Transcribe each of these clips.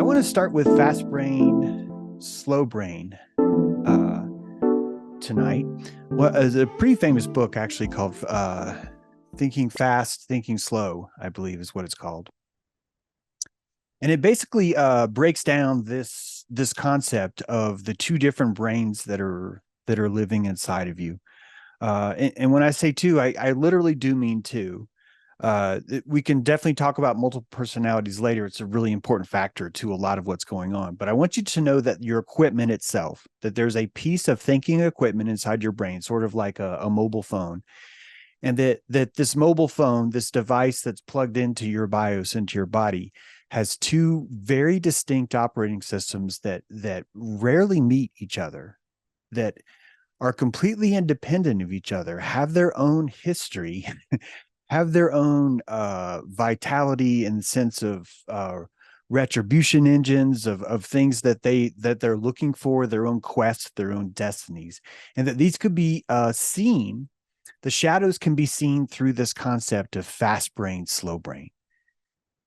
I want to start with fast brain, slow brain uh, tonight. Well, is a pretty famous book actually called Thinking Fast, Thinking Slow, I believe is what it's called. And it basically breaks down this concept of the two different brains that are living inside of you. And when I say two, I literally do mean two. We can definitely talk about multiple personalities later. It's a really important factor to a lot of what's going on. But I want you to know that your equipment itself, that there's a piece of thinking equipment inside your brain, sort of like a mobile phone, and that this mobile phone, this device that's plugged into your BIOS, into your body, has two very distinct operating systems that rarely meet each other, that are completely independent of each other, have their own history, have their own vitality and sense of retribution engines of things that they're looking for, their own quests, their own destinies, and that these could be seen. The shadows can be seen through this concept of fast brain, slow brain.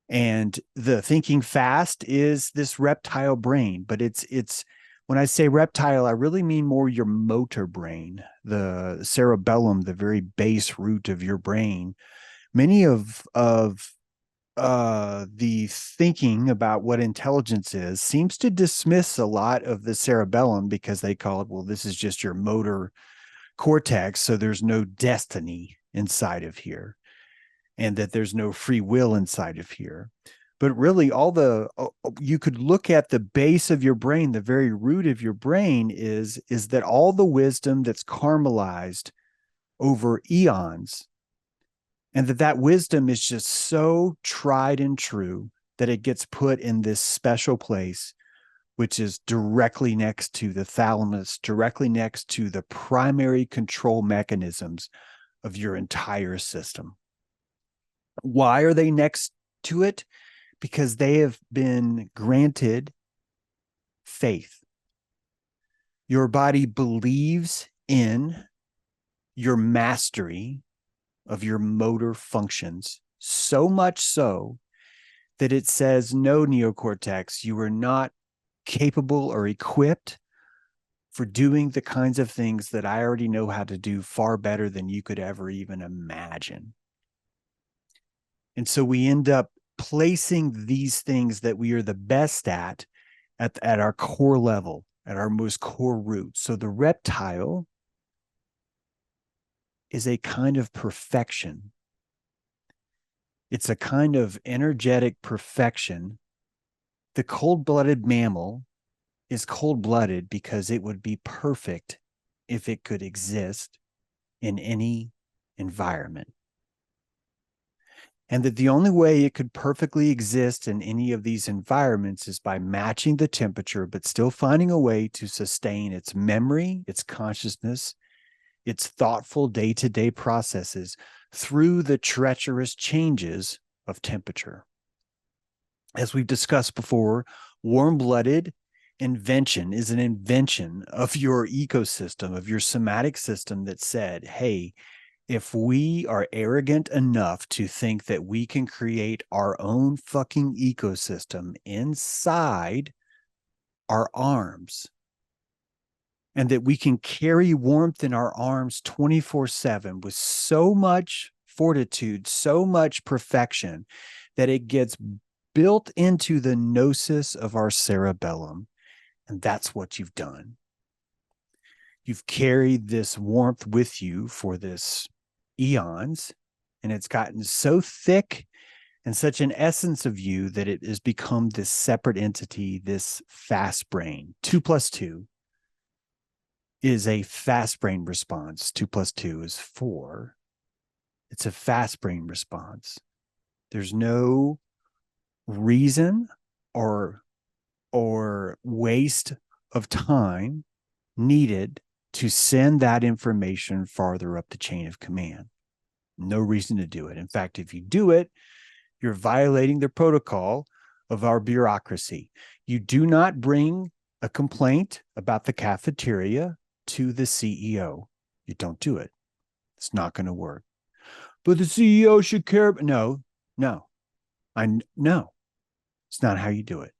And the thinking fast is this reptile brain, but it's when I say reptile, I really mean more your motor brain, the cerebellum, the very base root of your brain. Many of the thinking about what intelligence is seems to dismiss a lot of the cerebellum because they call it, well, this is just your motor cortex, so there's no destiny inside of here, and that there's no free will inside of here. But really, you could look at the base of your brain, the very root of your brain is that all the wisdom that's caramelized over eons, and that wisdom is just so tried and true that it gets put in this special place, which is directly next to the thalamus, directly next to the primary control mechanisms of your entire system. Why are they next to it? Because they have been granted faith. Your body believes in your mastery of your motor functions, so much so that it says, no, neocortex, you are not capable or equipped for doing the kinds of things that I already know how to do far better than you could ever even imagine. And so we end up placing these things that we are the best at our core level, at our most core root. So the reptile is a kind of perfection. It's a kind of energetic perfection. The cold-blooded mammal is cold-blooded because it would be perfect if it could exist in any environment. And that the only way it could perfectly exist in any of these environments is by matching the temperature, but still finding a way to sustain its memory, its consciousness, its thoughtful day-to-day processes through the treacherous changes of temperature. As we've discussed before, warm-blooded invention is an invention of your ecosystem, of your somatic system that said, hey, if we are arrogant enough to think that we can create our own fucking ecosystem inside our arms, and that we can carry warmth in our arms 24/7 with so much fortitude, so much perfection, that it gets built into the gnosis of our cerebellum. And that's what you've done. You've carried this warmth with you for this eons, and it's gotten so thick and such an essence of you that it has become this separate entity, this fast brain. 2+2 is a fast brain response. 2+2 is 4. It's a fast brain response. There's no reason or waste of time needed to send that information farther up the chain of command. No reason to do it. In fact, if you do it, you're violating the protocol of our bureaucracy. You do not bring a complaint about the cafeteria to the CEO. You don't do it. It's not going to work. But the CEO should care. No. It's not how you do it.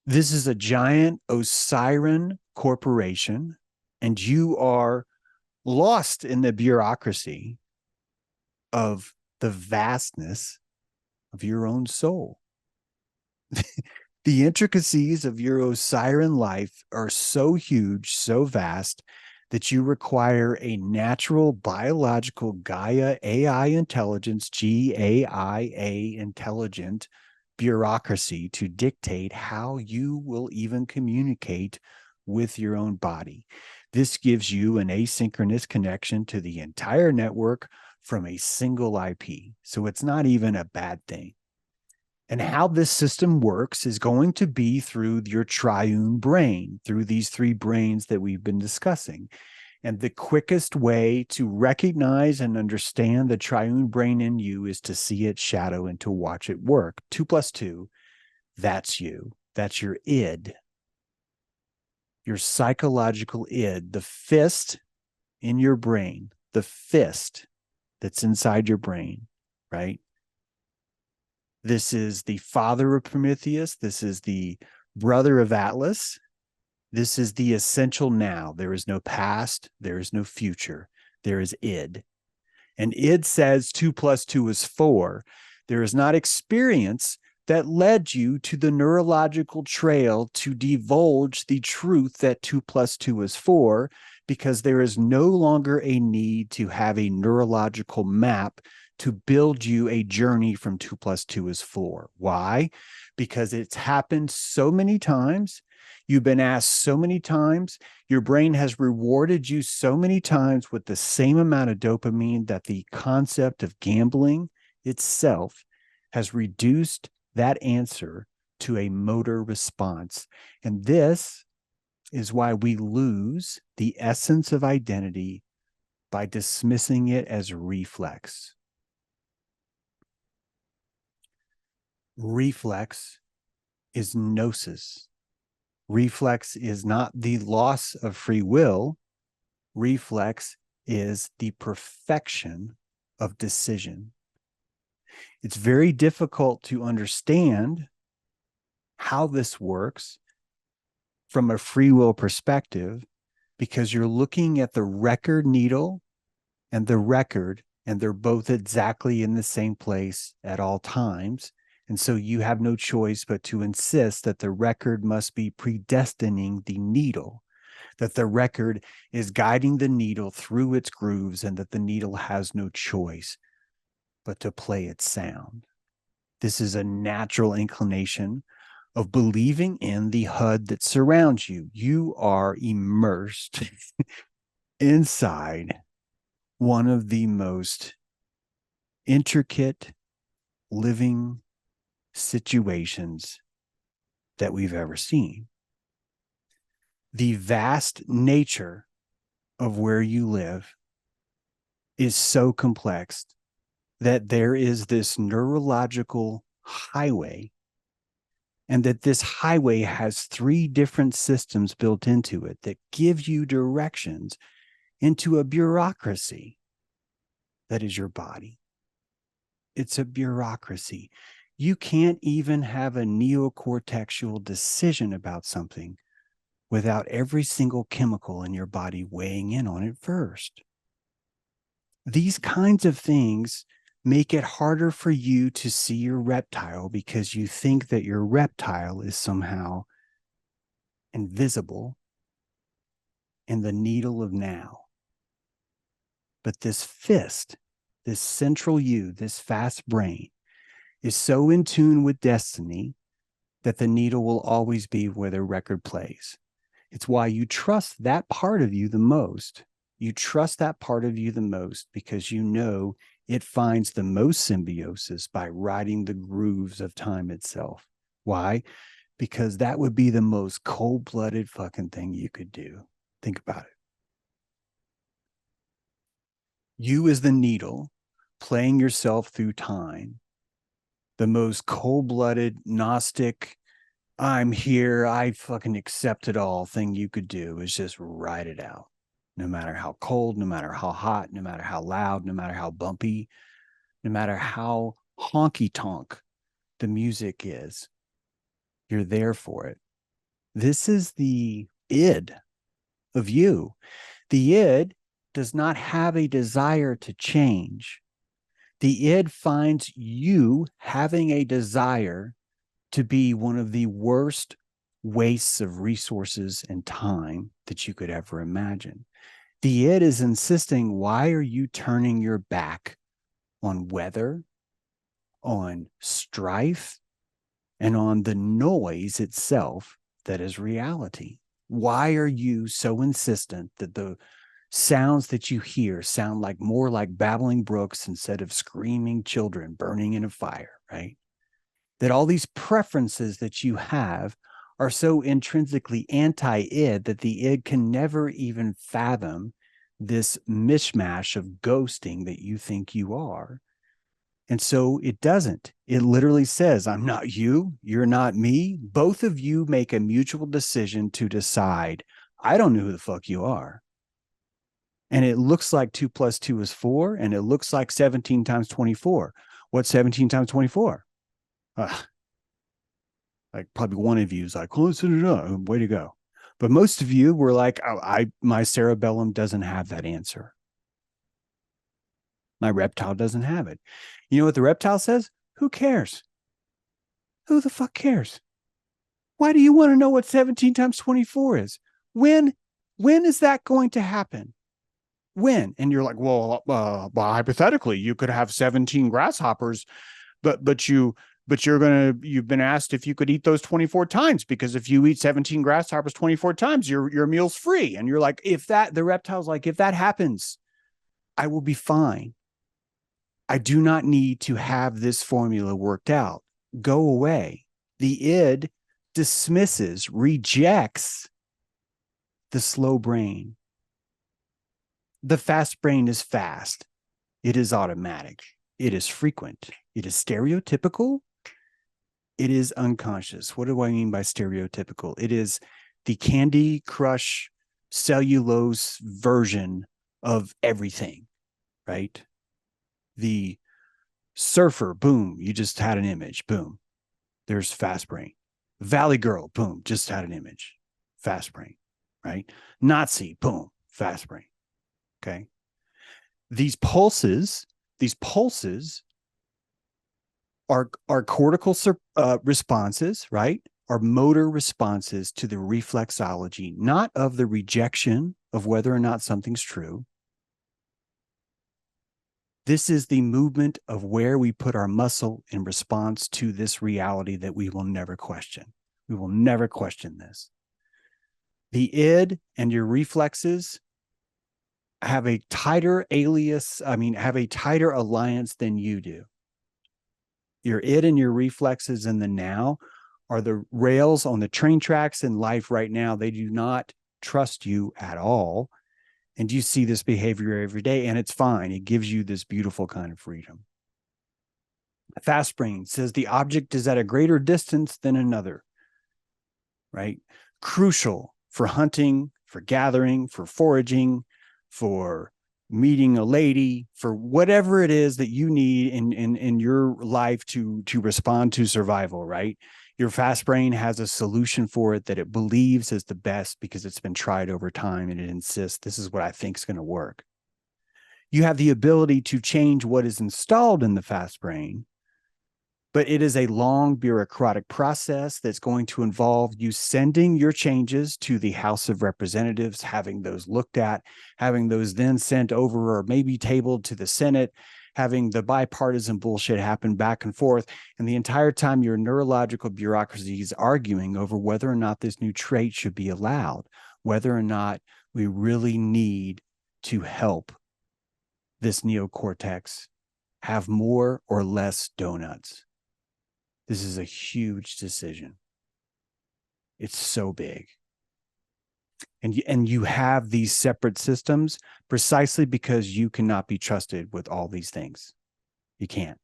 This is a giant Osiren corporation, and you are lost in the bureaucracy of the vastness of your own soul. The intricacies of your Osiren life are so huge, so vast, that you require a natural biological Gaia AI intelligence, GAIA intelligent bureaucracy to dictate how you will even communicate with your own body. This gives you an asynchronous connection to the entire network from a single IP. So it's not even a bad thing. And how this system works is going to be through your triune brain, through these three brains that we've been discussing. And the quickest way to recognize and understand the triune brain in you is to see its shadow and to watch it work. 2 plus 2, that's you. That's your id, your psychological id, the fist in your brain, the fist that's inside your brain, right? This is the father of Prometheus. This is the brother of Atlas. This is the essential now. There is no past. There is no future. There is id. And id says 2 plus 2 is 4. There is not experience that led you to the neurological trail to divulge the truth that 2 plus 2 is 4, because there is no longer a need to have a neurological map to build you a journey from 2 plus 2 is 4. Why? Because it's happened so many times. You've been asked so many times. Your brain has rewarded you so many times with the same amount of dopamine that the concept of gambling itself has reduced that answer to a motor response. And this is why we lose the essence of identity by dismissing it as reflex. Reflex is gnosis. Reflex is not the loss of free will. Reflex is the perfection of decision. It's very difficult to understand how this works from a free will perspective because you're looking at the record needle and the record, and they're both exactly in the same place at all times. And so you have no choice but to insist that the record must be predestining the needle, that the record is guiding the needle through its grooves, and that the needle has no choice but to play its sound. This is a natural inclination of believing in the HUD that surrounds you. You are immersed inside one of the most intricate living situations that we've ever seen. The vast nature of where you live is so complex that there is this neurological highway, and that this highway has 3 different systems built into it that give you directions into a bureaucracy that is your body. It's a bureaucracy. You can't even have a neocortexual decision about something without every single chemical in your body weighing in on it first. These kinds of things make it harder for you to see your reptile because you think that your reptile is somehow invisible in the needle of now. But this fist, this central you, this fast brain, is so in tune with destiny that the needle will always be where the record plays. It's why you trust that part of you the most. You trust that part of you the most because you know it finds the most symbiosis by riding the grooves of time itself. Why? Because that would be the most cold-blooded fucking thing you could do. Think about it. You as the needle playing yourself through time, the most cold-blooded, Gnostic, I'm here, I fucking accept it all thing you could do is just ride it out. No matter how cold, no matter how hot, no matter how loud, no matter how bumpy, no matter how honky tonk the music is, you're there for it This is the id of you. The id does not have a desire to change. The id finds you having a desire to be one of the worst wastes of resources and time that you could ever imagine. The id is insisting, why are you turning your back on weather, on strife, and on the noise itself that is reality? Why are you so insistent that the sounds that you hear sound like more like babbling brooks instead of screaming children burning in a fire, right? That all these preferences that you have are so intrinsically anti-id that the id can never even fathom this mishmash of ghosting that you think you are. And so it doesn't. It literally says, I'm not you, you're not me. Both of you make a mutual decision to decide, I don't know who the fuck you are. And it looks like 2 plus 2 is 4, and it looks like 17 times 24. What's 17 times 24? Like probably one of you is like, oh, way to go. But most of you were like, oh, my cerebellum doesn't have that answer. My reptile doesn't have it. You know what the reptile says? Who cares? Who the fuck cares? Why do you want to know what 17 times 24 is? When is that going to happen? When? And you're like, well, hypothetically, you could have 17 grasshoppers, but you've been asked if you could eat those 24 times, because if you eat 17 grasshoppers 24 times, your meal's free. And you're like, the reptile's like, if that happens, I will be fine. I do not need to have this formula worked out. Go away. The id dismisses, rejects the slow brain. The fast brain is fast. It is automatic. It is frequent. It is stereotypical. It is unconscious. What do I mean by stereotypical? It is the Candy Crush cellulose version of everything, right? The surfer, boom, you just had an image, boom. There's fast brain. Valley girl, boom, just had an image, fast brain, right? Nazi, boom, fast brain. Okay. These pulses are cortical responses, right? Are motor responses to the reflexology, not of the rejection of whether or not something's true. This is the movement of where we put our muscle in response to this reality that we will never question. We will never question this. The id and your reflexes have a tighter alliance than you do. Your id and your reflexes in the now are the rails on the train tracks in life right now. They do not trust you at all. And you see this behavior every day, and it's fine. It gives you this beautiful kind of freedom. Fast brain says the object is at a greater distance than another, right? Crucial for hunting, for gathering, for foraging, for meeting a lady, for whatever it is that you need in your life to respond to survival, right? Your fast brain has a solution for it that it believes is the best because it's been tried over time, and it insists, this is what I think is going to work. You have the ability to change what is installed in the fast brain, but it is a long bureaucratic process that's going to involve you sending your changes to the House of Representatives, having those looked at, having those then sent over or maybe tabled to the Senate, having the bipartisan bullshit happen back and forth. And the entire time, your neurological bureaucracy is arguing over whether or not this new trait should be allowed, whether or not we really need to help this neocortex have more or less donuts. This is a huge decision. It's so big. And you have these separate systems precisely because you cannot be trusted with all these things. You can't.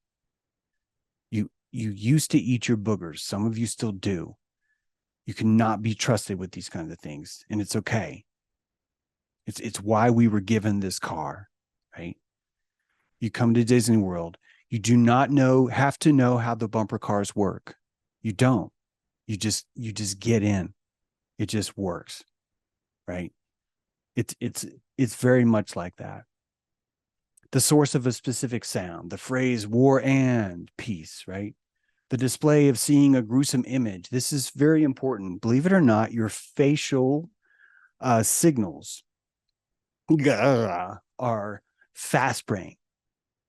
You used to eat your boogers. Some of you still do. You cannot be trusted with these kinds of things, and it's okay. It's why we were given this car, right? You come to Disney World. You do not have to know how the bumper cars work. You don't. You just get in. It just works, right? It's it's it's very much like that. The source of a specific sound, the phrase war and peace, right? The display of seeing a gruesome image. This is very important. Believe it or not, your facial signals are fast brain.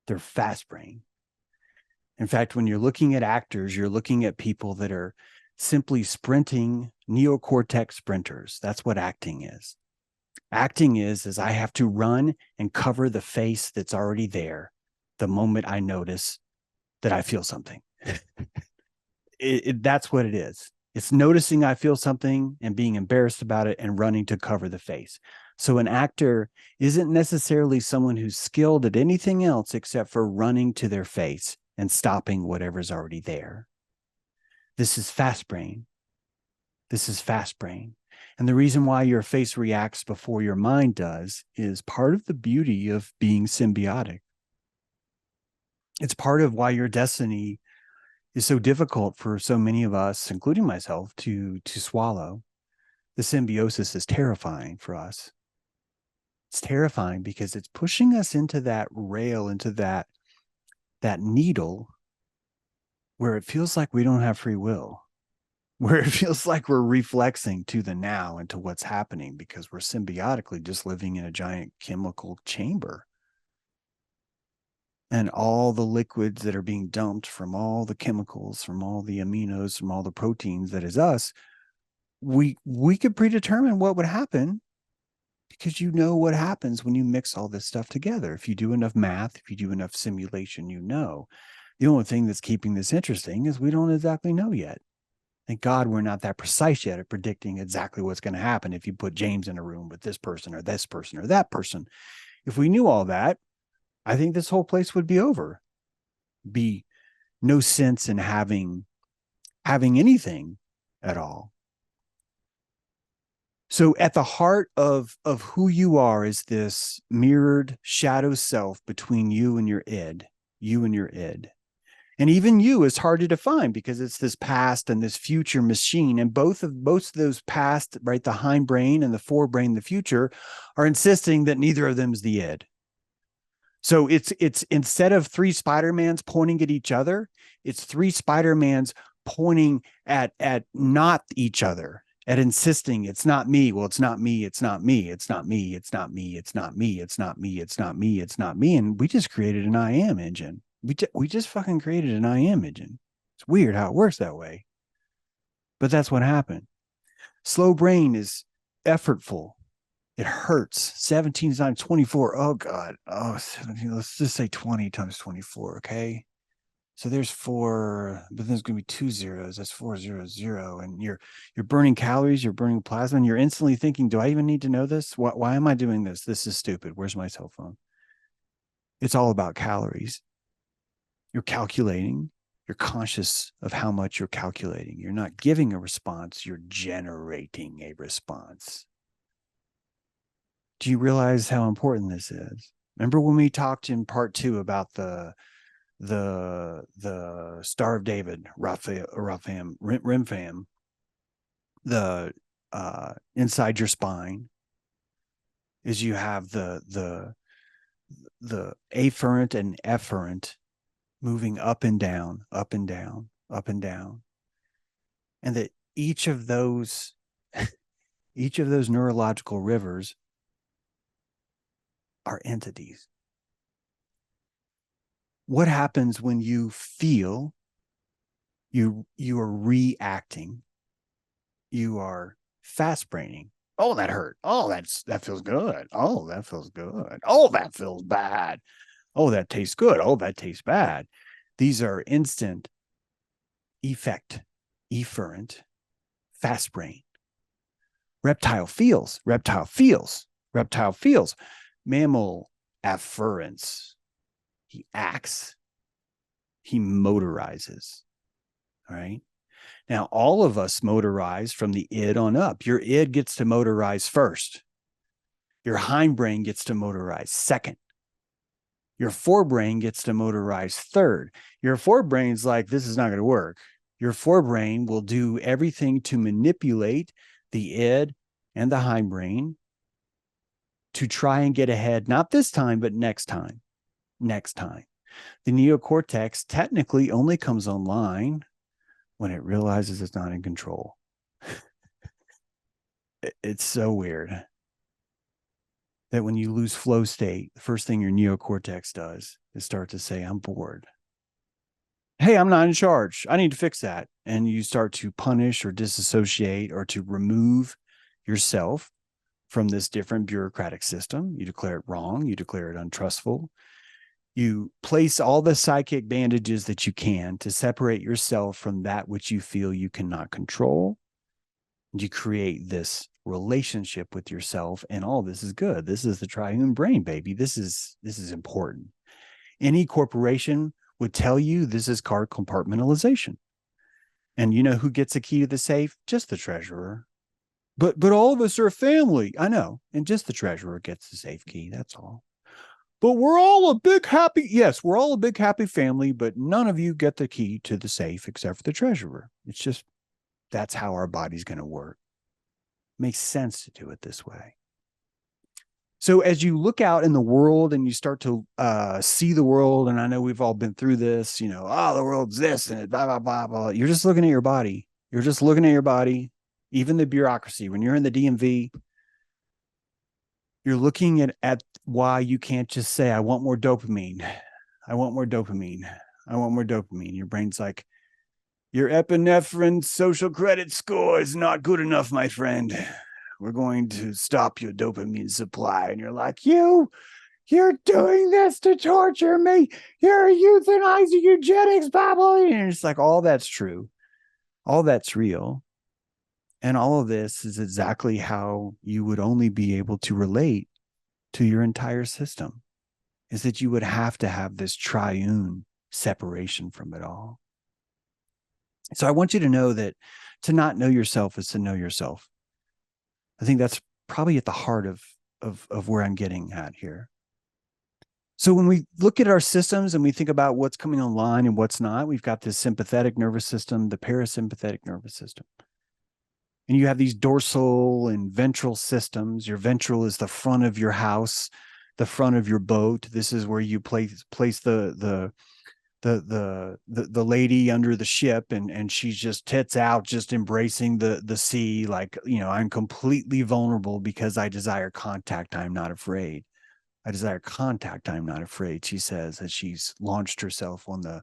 They're fast brain. In fact, when you're looking at actors, you're looking at people that are simply sprinting, neocortex sprinters. That's what acting is. Acting is I have to run and cover the face that's already there the moment I notice that I feel something. That's what it is. It's noticing I feel something and being embarrassed about it and running to cover the face. So an actor isn't necessarily someone who's skilled at anything else except for running to their face and stopping whatever's already there. This is fast brain. This is fast brain. And the reason why your face reacts before your mind does is part of the beauty of being symbiotic. It's part of why your destiny is so difficult for so many of us, including myself, to swallow. The symbiosis is terrifying for us. It's terrifying because it's pushing us into that rail, into that needle where it feels like we don't have free will, where it feels like we're reflexing to the now and to what's happening because we're symbiotically just living in a giant chemical chamber. And all the liquids that are being dumped from all the chemicals, from all the aminos, from all the proteins that is us, we could predetermine what would happen because you know what happens when you mix all this stuff together. If you do enough math, if you do enough simulation, you know. The only thing that's keeping this interesting is we don't exactly know yet. Thank God we're not that precise yet at predicting exactly what's going to happen if you put James in a room with this person or this person or that person. If we knew all that, I think this whole place would be over. Be no sense in having anything at all. So at the heart of who you are is this mirrored shadow self between you and your id, you and your id. And even you is hard to define because it's this past and this future machine. And both of those past, right, the hindbrain and the forebrain, the future, are insisting that neither of them is the id. So it's instead of three Spider-Mans pointing at each other, it's three Spider-Mans pointing at not each other, at insisting it's not me. Well, it's not me. It's not me. It's not me. It's not me. It's not me. It's not me. It's not me. It's not me. And we just created an I am engine. We just fucking created an I am engine. It's weird how it works that way. But that's what happened. Slow brain is effortful. It hurts. 17 times 24. Oh, God. Oh, 17. Let's just say 20 times 24, okay? So there's 4, but there's going to be 2 zeros. That's 400. And you're burning calories, you're burning plasma, and you're instantly thinking, do I even need to know this? Why am I doing this? This is stupid. Where's my cell phone? It's all about calories. You're calculating. You're conscious of how much you're calculating. You're not giving a response. You're generating a response. Do you realize how important this is? Remember when we talked in part 2 about the Star of David, Rimfam, the inside your spine, is you have the afferent and efferent moving up and down, up and down, up and down, and that each of those neurological rivers are entities. What happens when you feel you are reacting? You are fast braining. Oh, that hurt. Oh, that feels good. Oh, that feels good. Oh, that feels bad. Oh, that tastes good. Oh, that tastes bad. These are instant effect, efferent, fast brain. Reptile feels. Mammal afference. He acts. He motorizes. All right. Now, all of us motorize from the id on up. Your id gets to motorize first. Your hindbrain gets to motorize second. Your forebrain gets to motorize third. Your forebrain's like, this is not going to work. Your forebrain will do everything to manipulate the id, and the hindbrain to try and get ahead, not this time, but next time. Next time. The neocortex technically only comes online when it realizes it's not in control. It's so weird that when you lose flow state, the first thing your neocortex does is start to say, I'm bored. Hey, I'm not in charge. I need to fix that. And you start to punish or disassociate or to remove yourself from this different bureaucratic system. You declare it wrong. You declare it untrustful. You place all the psychic bandages that you can to separate yourself from that which you feel you cannot control. You create this relationship with yourself, and all this is good. This is the triune brain, baby. This is important. Any corporation would tell you this is called compartmentalization. And you know who gets a key to the safe? Just the treasurer. But all of us are a family. I know. And just the treasurer gets the safe key. That's all. But we're all a big happy, yes, we're all a big happy family, but none of you get the key to the safe except for the treasurer. It's just, that's how our body's going to work. Makes sense to do it this way. So as you look out in the world and you start to see the world, and I know we've all been through this, you know, oh, the world's this and blah, blah, blah, blah. You're just looking at your body. You're just looking at your body, even the bureaucracy. When you're in the DMV, you're looking at why you can't just say, I want more dopamine. I want more dopamine. I want more dopamine. Your brain's like, your epinephrine social credit score is not good enough, my friend. We're going to stop your dopamine supply. And you're like, you're doing this to torture me. You're euthanizing eugenics, blah. And it's like, all that's true. All that's real. And all of this is exactly how you would only be able to relate to your entire system, is that you would have to have this triune separation from it all. So I want you to know that to not know yourself is to know yourself. I think that's probably at the heart of where I'm getting at here. So when we look at our systems and we think about what's coming online and what's not, we've got this sympathetic nervous system, the parasympathetic nervous system. And you have these dorsal and ventral systems. Your ventral is the front of your house, the front of your boat. This is where you place the lady under the ship, and she's just tits out, just embracing the sea, like, you know, I'm completely vulnerable because I desire contact. I'm not afraid. I desire contact. I'm not afraid, she says, as she's launched herself on the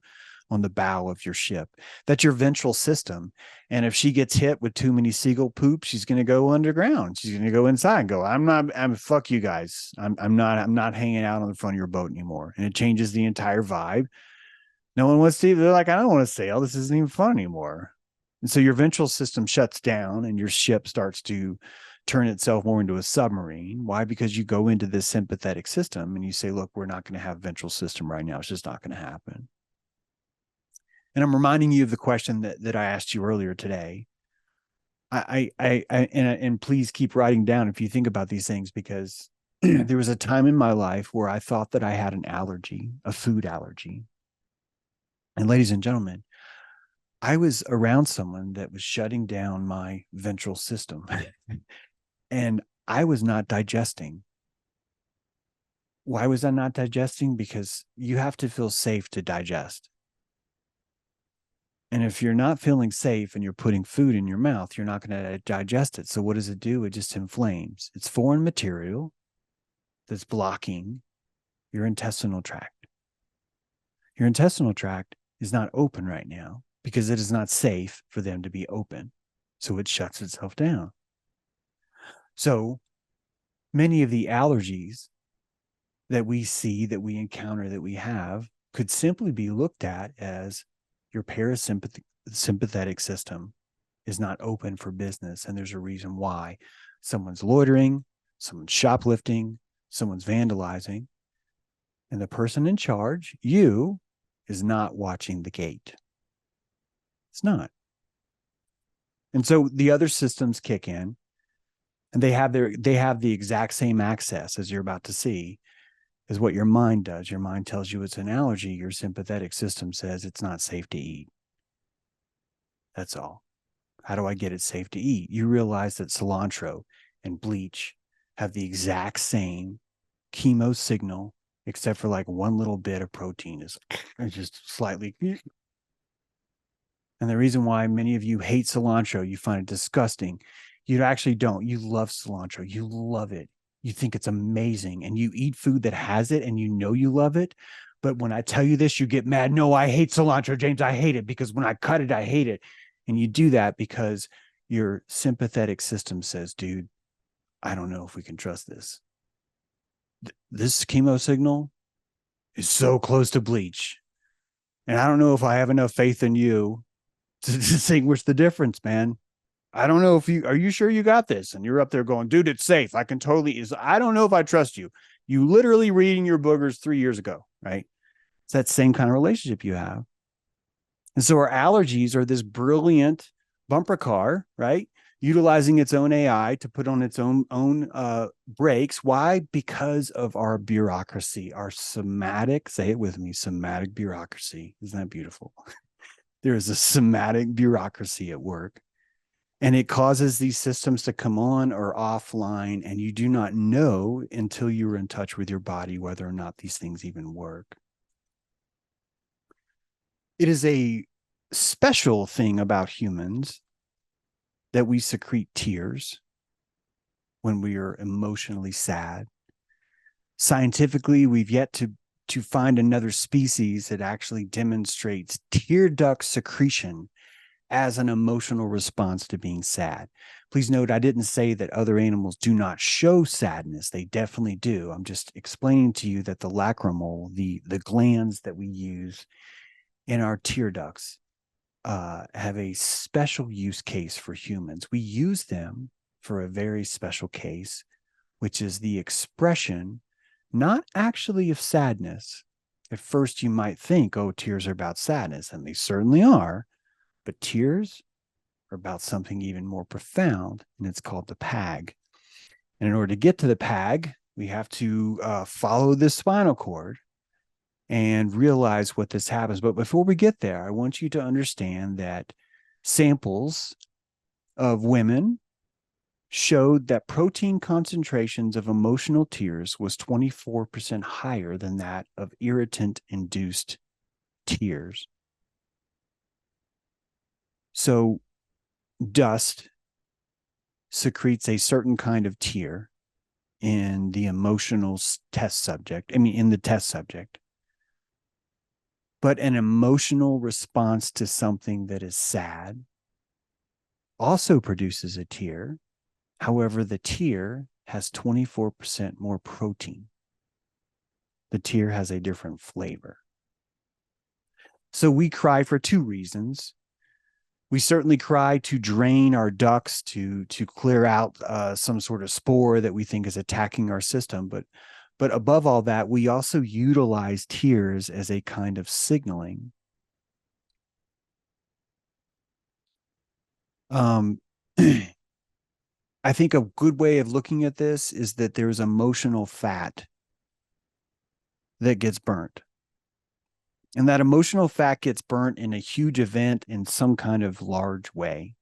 bow of your ship. That's your ventral system. And if she gets hit with too many seagull poop, she's going to go underground. She's going to go inside and go, I'm fuck you guys. I'm not hanging out on the front of your boat anymore. And it changes the entire vibe. No one wants to, they're like, I don't want to sail. This isn't even fun anymore. And so your ventral system shuts down and your ship starts to turn itself more into a submarine. Why? Because you go into this sympathetic system and you say, look, we're not going to have ventral system right now. It's just not going to happen. And I'm reminding you of the question that I asked you earlier today. And please keep writing down if you think about these things, because there was a time in my life where I thought that I had an allergy, a food allergy. And ladies and gentlemen, I was around someone that was shutting down my ventral system and I was not digesting. Why was I not digesting? Because you have to feel safe to digest. And if you're not feeling safe and you're putting food in your mouth, you're not going to digest it. So what does it do? It just inflames. It's foreign material that's blocking your intestinal tract. Your intestinal tract is not open right now because it is not safe for them to be open. So it shuts itself down. So many of the allergies that we see, that we encounter, that we have could simply be looked at as your parasympathetic system is not open for business. And there's a reason why. Someone's loitering, someone's shoplifting, someone's vandalizing. And the person in charge, you, is not watching the gate. It's not. And so the other systems kick in and they have the exact same access, as you're about to see, as what your mind does. Your mind tells you it's an allergy. Your sympathetic system says it's not safe to eat. That's all. How do I get it safe to eat? You realize that cilantro and bleach have the exact same chemo signal, except for like one little bit of protein is just slightly. And the reason why many of you hate cilantro, you find it disgusting. You actually don't. You love cilantro. You love it. You think it's amazing. And you eat food that has it and you know you love it. But when I tell you this, you get mad. No, I hate cilantro, James. I hate it because when I cut it, I hate it. And you do that because your sympathetic system says, dude, I don't know if we can trust this. This chemo signal is so close to bleach. And I don't know if I have enough faith in you to distinguish the difference, man. I don't know if are you sure you got this? And you're up there going, dude, it's safe. I can totally, I don't know if I trust you. You literally reading your boogers 3 years ago, right? It's that same kind of relationship you have. And so our allergies are this brilliant bumper car, right? Utilizing its own AI to put on its own brakes. Why? Because of our bureaucracy, our somatic, say it with me, somatic bureaucracy. Isn't that beautiful? There is a somatic bureaucracy at work, and it causes these systems to come on or offline, and you do not know until you're in touch with your body whether or not these things even work. It is a special thing about humans that we secrete tears when we are emotionally sad. Scientifically, we've yet to find another species that actually demonstrates tear duct secretion as an emotional response to being sad. Please note, I didn't say that other animals do not show sadness. They definitely do. I'm just explaining to you that the lacrimal, the glands that we use in our tear ducts, have a special use case for humans. We use them for a very special case, which is the expression, not actually of sadness. At first, you might think, oh, tears are about sadness, and they certainly are, but tears are about something even more profound, and it's called the PAG. And in order to get to the PAG, we have to follow this spinal cord and realize what this happens. But before we get there, I want you to understand that samples of women showed that protein concentrations of emotional tears was 24% higher than that of irritant-induced tears. So dust secretes a certain kind of tear in the emotional test subject, in the test subject. But an emotional response to something that is sad also produces a tear. However, the tear has 24% more protein. The tear has a different flavor. So we cry for two reasons. We certainly cry to drain our ducts, to clear out some sort of spore that we think is attacking our system. But above all that, we also utilize tears as a kind of signaling. I think a good way of looking at this is that there's emotional fat that gets burnt. And that emotional fat gets burnt in a huge event in some kind of large way.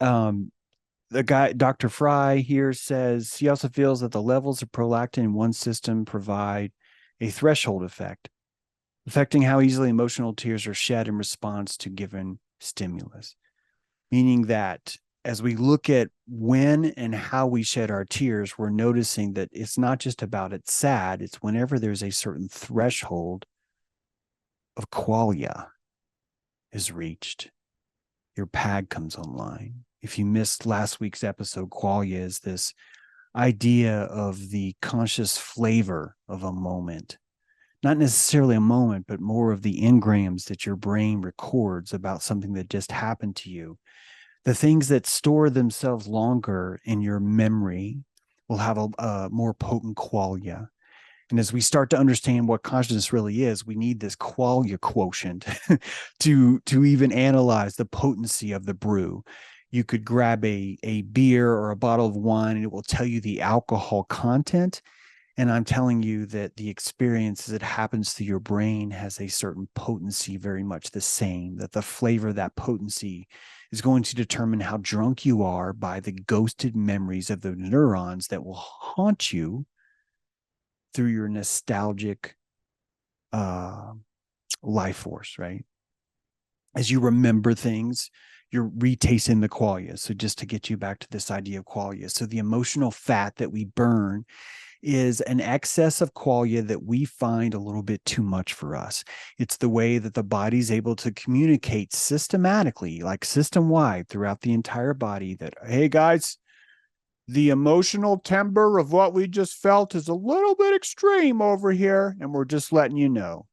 The guy, Dr. Fry here says he also feels that the levels of prolactin in one system provide a threshold effect, affecting how easily emotional tears are shed in response to given stimulus. Meaning that as we look at when and how we shed our tears, we're noticing that it's not just about it's sad, it's whenever there's a certain threshold of qualia is reached, your PAG comes online. If you missed last week's episode, qualia is this idea of the conscious flavor of a moment. Not necessarily a moment, but more of the engrams that your brain records about something that just happened to you. The things that store themselves longer in your memory will have a more potent qualia. And as we start to understand what consciousness really is, we need this qualia quotient to even analyze the potency of the brew. You could grab a beer or a bottle of wine, and it will tell you the alcohol content. And I'm telling you that the experience as it happens through your brain has a certain potency, very much the same, that the flavor of that potency is going to determine how drunk you are by the ghosted memories of the neurons that will haunt you through your nostalgic uh, life force, right? As you remember things, you're retasting the qualia. So just to get you back to this idea of qualia. So the emotional fat that we burn is an excess of qualia that we find a little bit too much for us. It's the way that the body's able to communicate systematically, like system wide throughout the entire body, that, hey guys, the emotional timbre of what we just felt is a little bit extreme over here. And we're just letting you know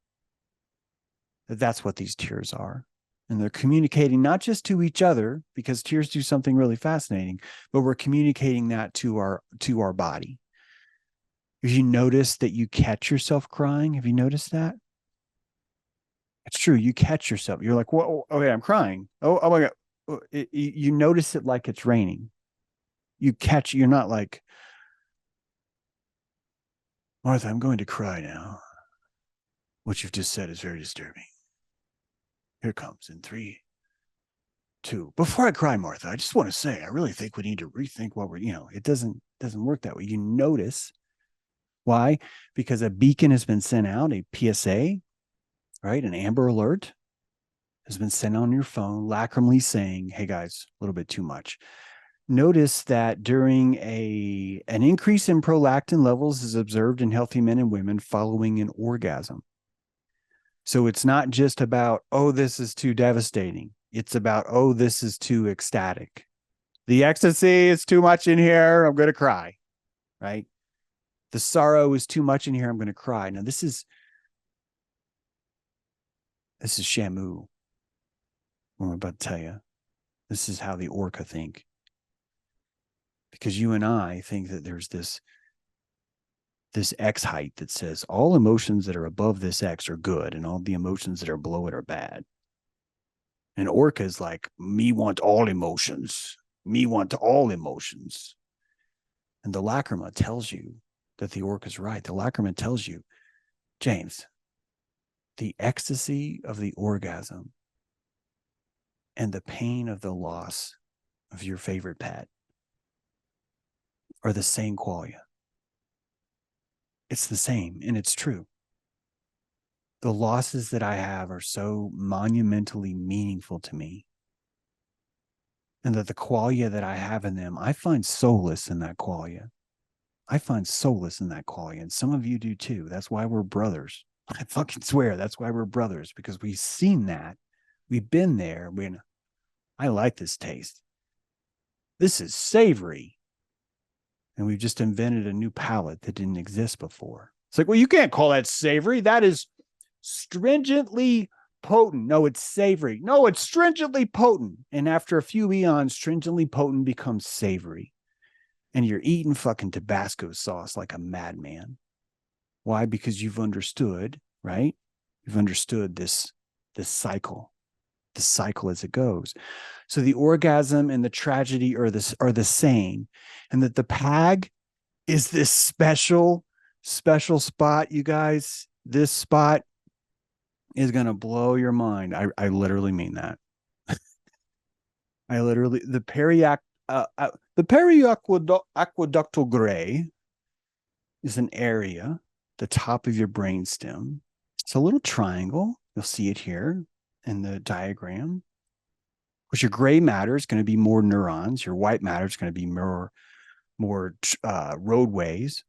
that that's what these tears are. And they're communicating not just to each other, because tears do something really fascinating, but we're communicating that to our body. Have you noticed that you catch yourself crying? Have you noticed that? It's true. You catch yourself. You're like, whoa, okay, I'm crying. Oh my God. You notice it like it's raining. You're not like, Martha, I'm going to cry now. What you've just said is very disturbing. Here comes in 3, 2. Before I cry, Martha, I just want to say, I really think we need to rethink what it doesn't work that way. You notice. Why? Because a beacon has been sent out, a PSA, right? An Amber Alert has been sent on your phone, lacrimally saying, hey guys, a little bit too much. Notice that during an increase in prolactin levels is observed in healthy men and women following an orgasm. So it's not just about, oh, this is too devastating. It's about, oh, this is too ecstatic. The ecstasy is too much in here. I'm going to cry, right? The sorrow is too much in here. I'm going to cry. Now, this is Shamu. What I'm about to tell you. This is how the orca think. Because you and I think that there's this X height that says all emotions that are above this X are good and all the emotions that are below it are bad. And orca is like, me want all emotions. Me want all emotions. And the lacrima tells you that the orca is right. The lacrima tells you, James, the ecstasy of the orgasm and the pain of the loss of your favorite pet are the same qualia. It's the same, and it's true. The losses that I have are so monumentally meaningful to me, and that the qualia that I have in them, I find solace in that qualia. I find solace in that qualia, and some of you do too. That's why we're brothers. I fucking swear that's why we're brothers, because we've seen that. We've been there. I like this taste. This is savory. And we've just invented a new palate that didn't exist before. It's like, well, you can't call that savory. That is stringently potent. No, it's savory. No, it's stringently potent. And after a few eons, stringently potent becomes savory. And you're eating fucking Tabasco sauce like a madman. Why? Because you've understood, right? You've understood this cycle, the cycle as it goes. So the orgasm and the tragedy are the same, and that the PAG is this special spot, you guys. This spot is going to blow your mind. I literally mean that. The periaqueductal gray is an area, the top of your brainstem. It's a little triangle. You'll see it here in the diagram. Which your gray matter is going to be more neurons. Your white matter is going to be more roadways.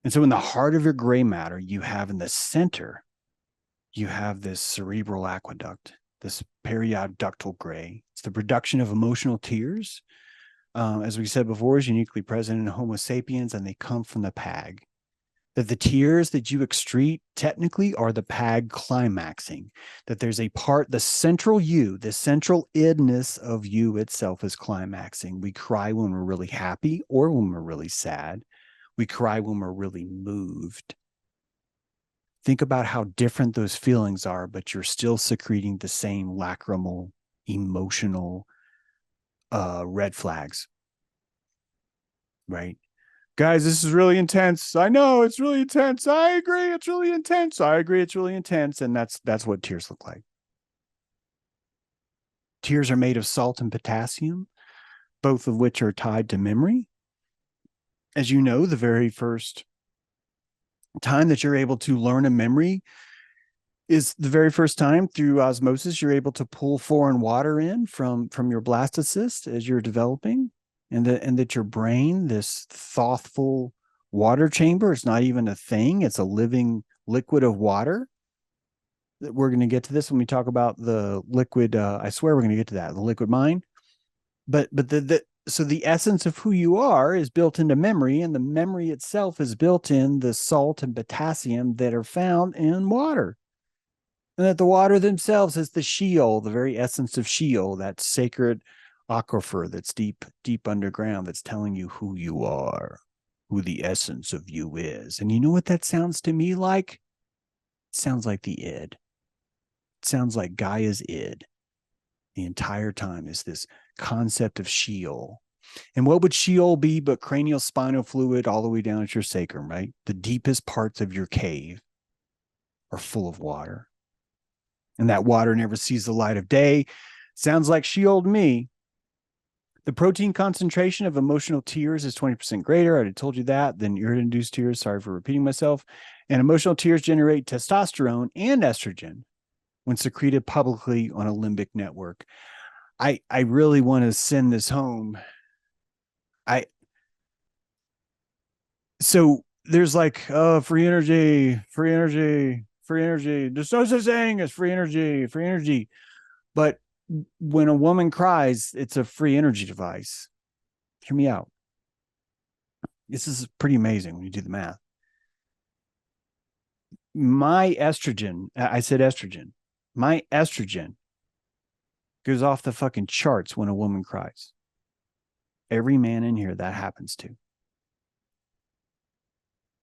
And so in the heart of your gray matter, you have in the center, you have this cerebral aqueduct, this periaqueductal gray. It's the production of emotional tears. As we said before, is uniquely present in Homo sapiens, and they come from the PAG. That the tears that you excrete technically are the PAG climaxing, that there's a part, the central you, the central idness of you itself is climaxing. We cry when we're really happy or when we're really sad. We cry when we're really moved. Think about how different those feelings are, but you're still secreting the same lacrimal, emotional red flags, right? Guys, this is really intense. I know it's really intense. I agree, it's really intense. I agree, it's really intense. And that's what tears look like. Tears are made of salt and potassium, both of which are tied to memory. As you know, the very first time that you're able to learn a memory is the very first time through osmosis you're able to pull foreign water in from your blastocyst as you're developing, and that your brain, this thoughtful water chamber, it's not even a thing, it's a living liquid of water. We're going to get to this when we talk about the liquid, I swear we're going to get to that, the liquid mind. But the so the essence of who you are is built into memory, and the memory itself is built in the salt and potassium that are found in water. And that the water themselves is the Sheol, the very essence of Sheol, that sacred aquifer that's deep, deep underground, that's telling you who you are, who the essence of you is. And you know what that sounds to me like? It sounds like the id. It sounds like Gaia's id. The entire time is this concept of Sheol. And what would Sheol be but cranial spinal fluid all the way down at your sacrum, right? The deepest parts of your cave are full of water. And that water never sees the light of day. Sounds like Sheol to me. The protein concentration of emotional tears is 20% greater. I already told you that than urine-induced tears. Sorry for repeating myself. And emotional tears generate testosterone and estrogen when secreted publicly on a limbic network. I really want to send this home. So there's like, free energy, free energy, free energy. There's no such thing as free energy, free energy. But when a woman cries, it's a free energy device. Hear me out. This is pretty amazing when you do the math. My estrogen, I said estrogen, my estrogen goes off the fucking charts when a woman cries. Every man in here that happens to.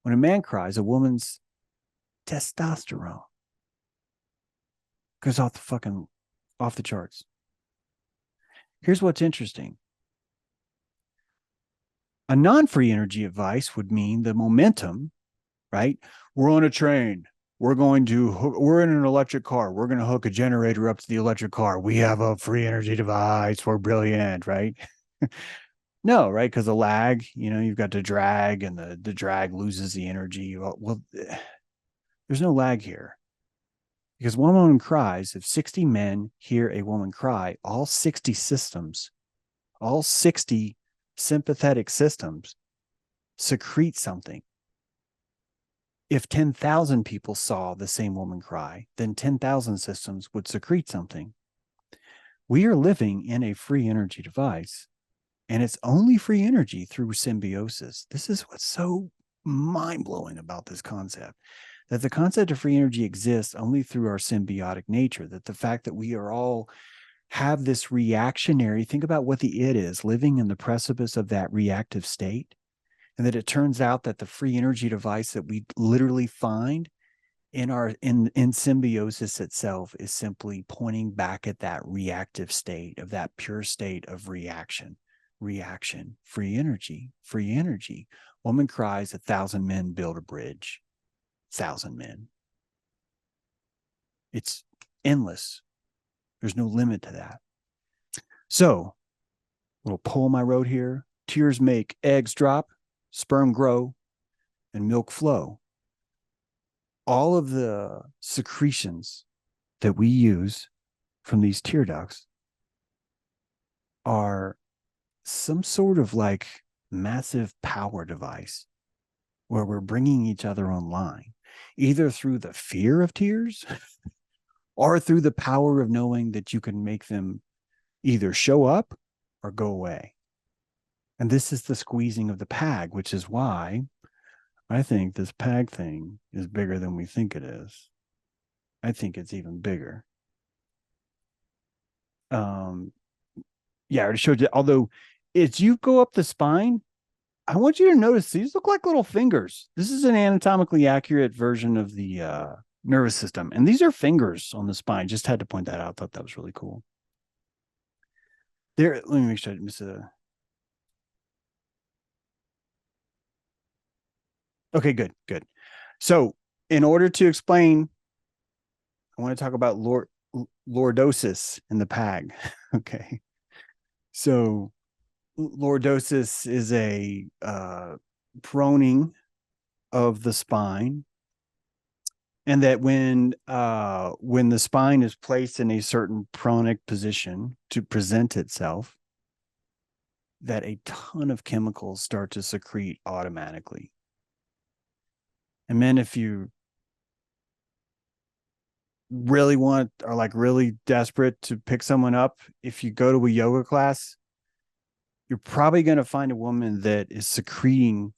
When a man cries, a woman's testosterone goes off the charts. Here's what's interesting. A non-free energy advice would mean the momentum, right? We're on a train. We're in an electric car. We're going to hook a generator up to the electric car. We have a free energy device. We're brilliant, right? No, right? Because the lag, you've got the drag, and the drag loses the energy. Well, there's no lag here. Because one woman cries, if 60 men hear a woman cry, all 60 sympathetic systems secrete something. If 10,000 people saw the same woman cry, then 10,000 systems would secrete something. We are living in a free energy device, and it's only free energy through symbiosis. This is what's so mind-blowing about this concept, that the concept of free energy exists only through our symbiotic nature, that the fact that we are all have this reactionary, think about what the id is, living in the precipice of that reactive state. And that it turns out that the free energy device that we literally find in symbiosis itself is simply pointing back at that reactive state, of that pure state of reaction, free energy. Woman cries, 1,000 men build a bridge. 1,000 men. It's endless. There's no limit to that. So, little poem I wrote here. Tears make eggs drop, sperm grow, and milk flow. All of the secretions that we use from these tear ducts are some sort of like massive power device where we're bringing each other online, either through the fear of tears or through the power of knowing that you can make them either show up or go away. And this is the squeezing of the PAG, which is why I think this PAG thing is bigger than we think it is. I think it's even bigger. Yeah, I already showed you. Although, as you go up the spine, I want you to notice these look like little fingers. This is an anatomically accurate version of the nervous system. And these are fingers on the spine. Just had to point that out. Thought that was really cool. There, let me make sure I didn't miss a. Okay, good, good. So, in order to explain, I want to talk about lordosis in the PAG. Okay. So, lordosis is a proning of the spine, and that when the spine is placed in a certain pronic position to present itself, that a ton of chemicals start to secrete automatically. And then if you really want are like really desperate to pick someone up, if you go to a yoga class, you're probably going to find a woman that is secreting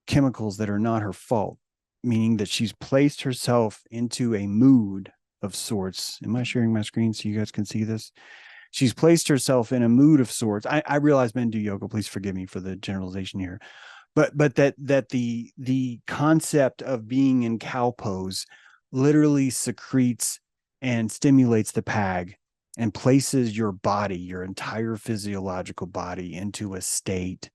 chemicals that are not her fault, meaning that she's placed herself into a mood of sorts. Am I sharing my screen so you guys can see this? She's placed herself in a mood of sorts. I realize men do yoga. Please forgive me for the generalization here, but that the concept of being in cow pose literally secretes and stimulates the PAG and places your body, your entire physiological body, into a state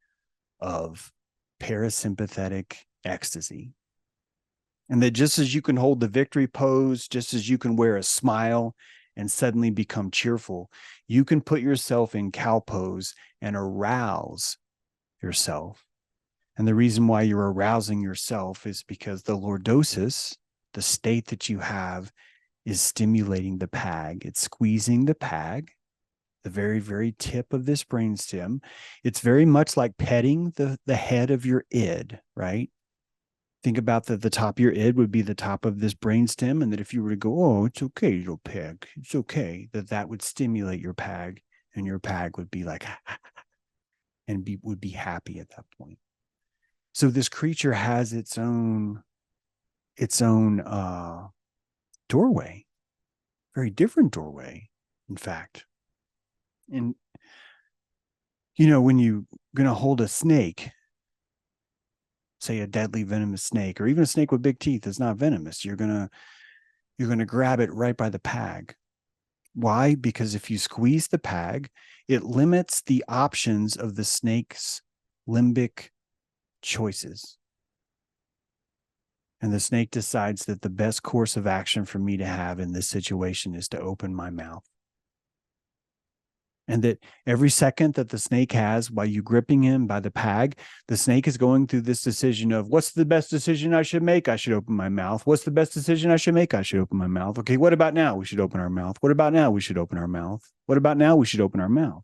of parasympathetic ecstasy. And that just as you can hold the victory pose, just as you can wear a smile and suddenly become cheerful, you can put yourself in cow pose and arouse yourself. And the reason why you're arousing yourself is because the lordosis, the state that you have, is stimulating the PAG. It's squeezing the PAG, the very, very tip of this brainstem. It's very much like petting the head of your id, right? Think about that the top of your id would be the top of this brainstem, and that if you were to go, oh, it's okay, little pig, it's okay, that would stimulate your PAG, and your PAG would be like, and would be happy at that point. So this creature has its own doorway, very different doorway, in fact. And when you're gonna hold a snake, say a deadly venomous snake, or even a snake with big teeth that's not venomous, you're gonna grab it right by the PAG. Why? Because if you squeeze the PAG, it limits the options of the snake's limbic choices. And the snake decides that the best course of action for me to have in this situation is to open my mouth. And that every second that the snake has while you gripping him by the PAG, the snake is going through this decision of, what's the best decision I should make? I should open my mouth. What's the best decision I should make? I should open my mouth. Okay, what about now? We should open our mouth. What about now? We should open our mouth. What about now? We should open our mouth.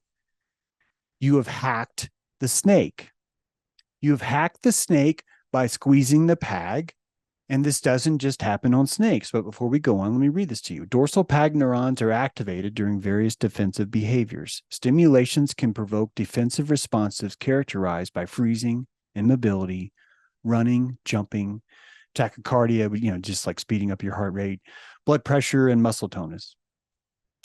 You have hacked the snake. You have hacked the snake by squeezing the PAG. And this doesn't just happen on snakes. But before we go on, let me read this to you. Dorsal PAG neurons are activated during various defensive behaviors. Stimulations can provoke defensive responses characterized by freezing, immobility, running, jumping, tachycardia, just like speeding up your heart rate, blood pressure, and muscle tonus.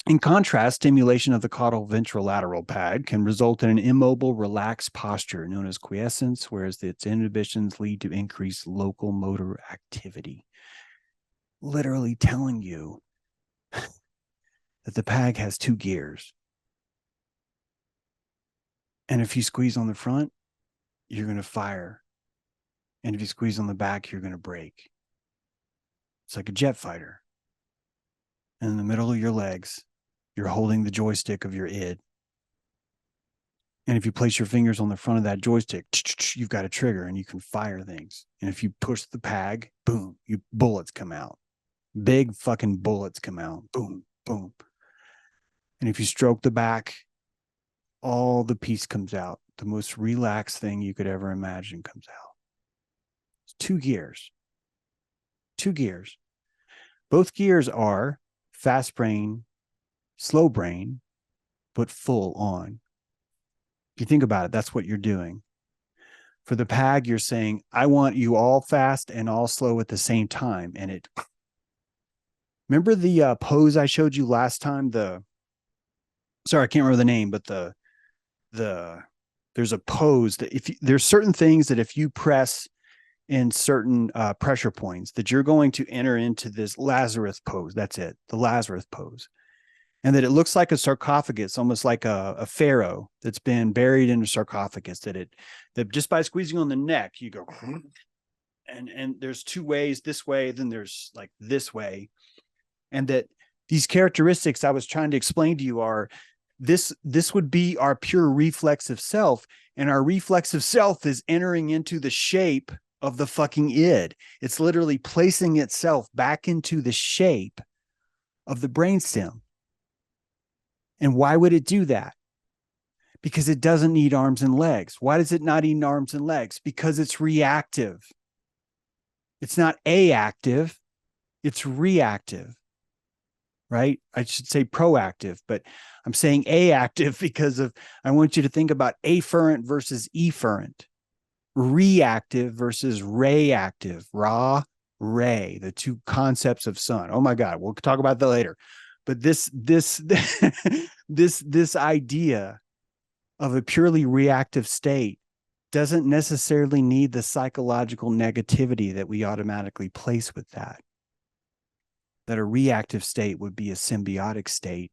In contrast, stimulation of the caudal ventrolateral PAG can result in an immobile, relaxed posture known as quiescence, whereas its inhibitions lead to increased local motor activity. Literally telling you that the PAG has two gears. And if you squeeze on the front, you're going to fire. And if you squeeze on the back, you're going to brake. It's like a jet fighter. And in the middle of your legs, you're holding the joystick of your id. And if you place your fingers on the front of that joystick, you've got a trigger and you can fire things. And if you push the PAG, boom, bullets come out. Big fucking bullets come out. Boom, boom. And if you stroke the back, all the piece comes out. The most relaxed thing you could ever imagine comes out. It's two gears. Two gears. Both gears are fast brain, slow brain, but full on. If you think about it, that's what you're doing. For the PAG, you're saying, I want you all fast and all slow at the same time. And remember the pose I showed you last time? Sorry, I can't remember the name, but there's a pose that there's certain things that if you press in certain pressure points, that you're going to enter into this Lazarus pose. That's it, the Lazarus pose. And that it looks like a sarcophagus, almost like a pharaoh that's been buried in a sarcophagus, that just by squeezing on the neck, you go, and there's two ways, this way, then there's like this way. And that these characteristics I was trying to explain to you are this would be our pure reflexive self, and our reflexive self is entering into the shape of the fucking id. It's literally placing itself back into the shape of the brainstem. And why would it do that? Because it doesn't need arms and legs. Why does it not need arms and legs? Because it's reactive. It's not active, it's reactive, right? I should say proactive, but I'm saying active because I want you to think about afferent versus efferent, reactive versus reactive, ray, the two concepts of sun. Oh my God, we'll talk about that later. But this this idea of a purely reactive state doesn't necessarily need the psychological negativity that we automatically place with that. That a reactive state would be a symbiotic state.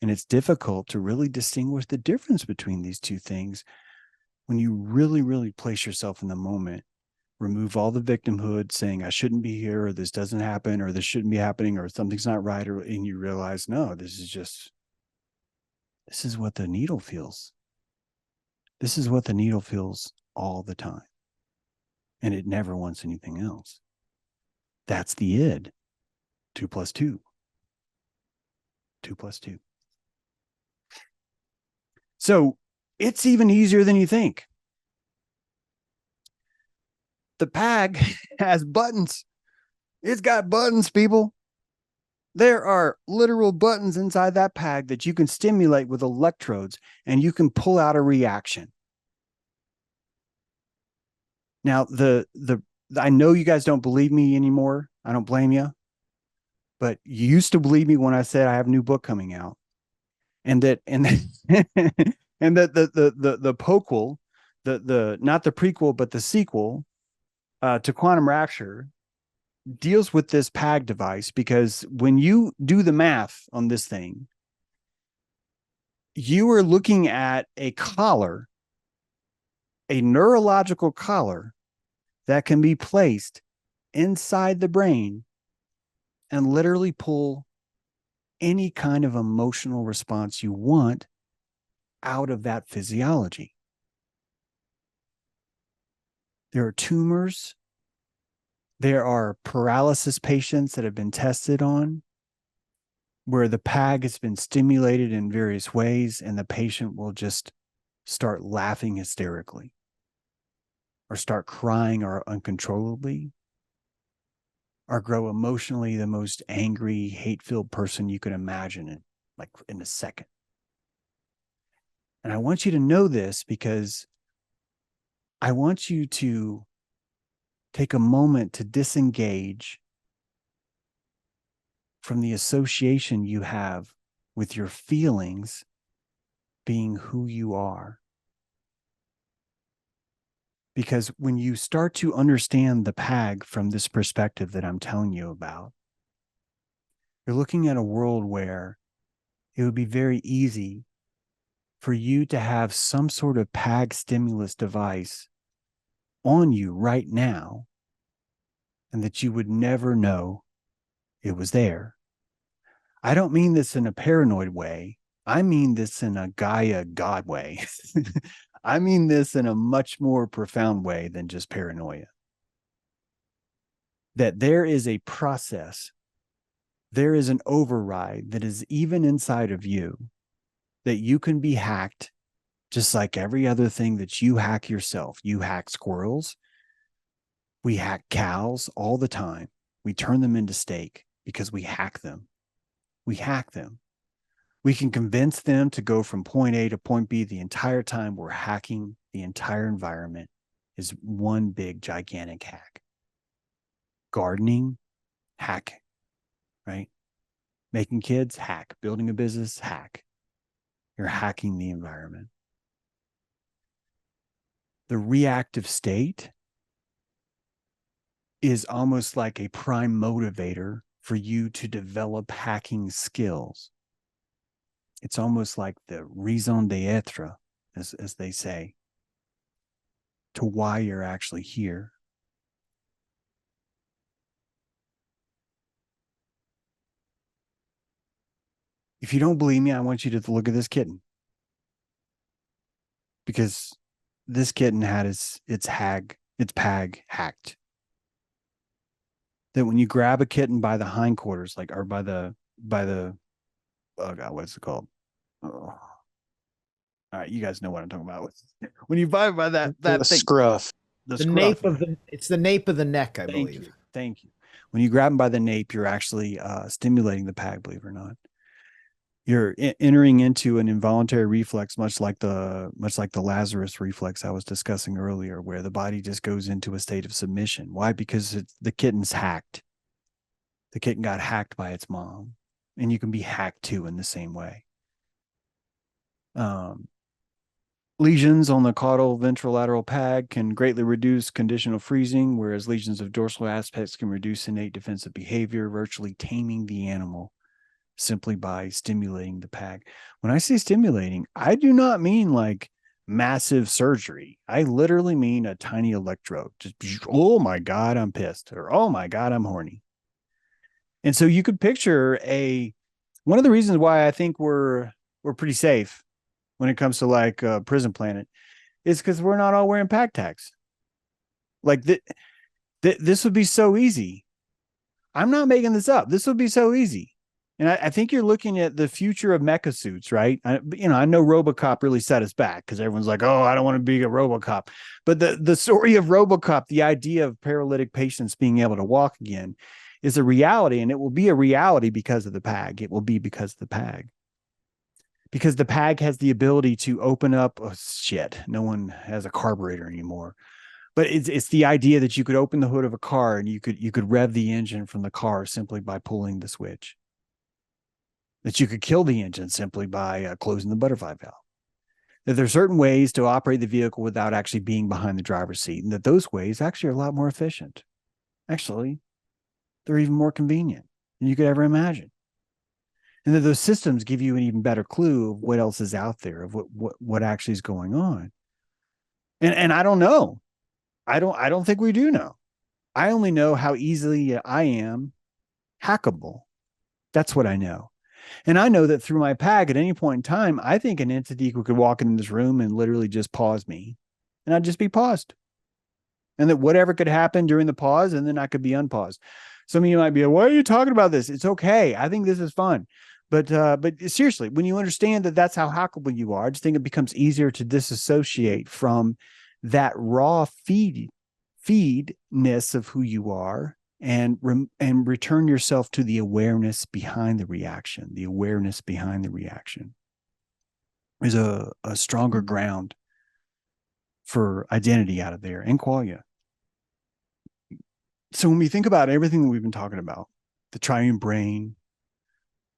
And it's difficult to really distinguish the difference between these two things when you really, really place yourself in the moment. Remove all the victimhood, saying I shouldn't be here, or this doesn't happen, or this shouldn't be happening, or something's not right, and you realize, no, this is what the needle feels. This is what the needle feels all the time. And it never wants anything else. That's the id. 2 + 2. 2 + 2. So it's even easier than you think. The PAG has buttons. It's got buttons, people. There are literal buttons inside that PAG that you can stimulate with electrodes, and you can pull out a reaction. Now, I know you guys don't believe me anymore. I don't blame you. But you used to believe me when I said I have a new book coming out. And that and the poquel, the not the prequel, but the sequel to Quantum Rapture deals with this PAG device, because when you do the math on this thing, you are looking at a collar, a neurological collar that can be placed inside the brain and literally pull any kind of emotional response you want out of that physiology. There are tumors. There are paralysis patients that have been tested on where the PAG has been stimulated in various ways, and the patient will just start laughing hysterically or start crying or uncontrollably or grow emotionally the most angry, hate-filled person you can imagine in a second. And I want you to know this because I want you to take a moment to disengage from the association you have with your feelings being who you are. Because when you start to understand the PAG from this perspective that I'm telling you about, you're looking at a world where it would be very easy for you to have some sort of PAG stimulus device on you right now, and that you would never know it was there. I don't mean this in a paranoid way. I mean this in a Gaia God way. I mean this in a much more profound way than just paranoia. That there is a process, there is an override that is even inside of you, that you can be hacked just like every other thing that you hack yourself. You hack squirrels. We hack cows all the time. We turn them into steak because we hack them. We hack them. We can convince them to go from point A to point B the entire time. We're hacking the entire environment is one big gigantic hack. Gardening, hack, right? Making kids, hack. Building a business, hack. You're hacking the environment. The reactive state is almost like a prime motivator for you to develop hacking skills. It's almost like the raison d'etre, as they say, to why you're actually here. If you don't believe me, I want you to look at this kitten, because this kitten had its pag hacked. That when you grab a kitten by the hindquarters, like, or by the oh god, what's it called? Oh. All right, you guys know what I'm talking about. When you by The that thing, scruff. the The scruff. nape of it's the nape of the neck, I Thank believe. you, thank you. When you grab them by the nape, you're actually stimulating the pag. Believe it or not, you're entering into an involuntary reflex, much like the Lazarus reflex I was discussing earlier, where the body just goes into a state of submission. Why? Because the kitten's hacked. The kitten got hacked by its mom, and you can be hacked too in the same way. Um, Lesions on the caudal ventrolateral pag can greatly reduce conditional freezing, whereas lesions of dorsal aspects can reduce innate defensive behavior, virtually taming the animal simply by stimulating the pag. When I say stimulating, I do not mean like massive surgery. I literally mean a tiny electrode. Just, oh my God, I'm pissed, or oh my God, I'm horny. And so you could picture one of the reasons why I think we're pretty safe when it comes to like Prison Planet is because we're not all wearing pack tags. Like this would be so easy. I'm not making this up. This would be so easy. And I think you're looking at the future of mecha suits, right? I know RoboCop really set us back because everyone's like, "Oh, I don't want to be a RoboCop." But the story of RoboCop, the idea of paralytic patients being able to walk again, is a reality, and it will be a reality because of the PAG. It will be because of the PAG. Because the PAG has the ability to open up. Oh shit! No one has a carburetor anymore. But it's the idea that you could open the hood of a car and you could rev the engine from the car simply by pulling the switch. That you could kill the engine simply by closing the butterfly valve. That there are certain ways to operate the vehicle without actually being behind the driver's seat, and that those ways actually are a lot more efficient. Actually, they're even more convenient than you could ever imagine. And that those systems give you an even better clue of what else is out there, of what actually is going on. And I don't know. I don't think we do know. I only know how easily I am hackable. That's what I know. And I know that through my PAG at any point in time, I think an entity could walk in this room and literally just pause me, and I'd just be paused. And that whatever could happen during the pause, and then I could be unpaused. Some of you might be like, why are you talking about this? It's okay. I think this is fun. But seriously, when you understand that that's how hackable you are, I just think it becomes easier to disassociate from that raw feedness of who you are, and return yourself to the awareness behind the reaction. The awareness behind the reaction is a stronger ground for identity out of there and qualia. So when we think about everything that we've been talking about, the triune brain,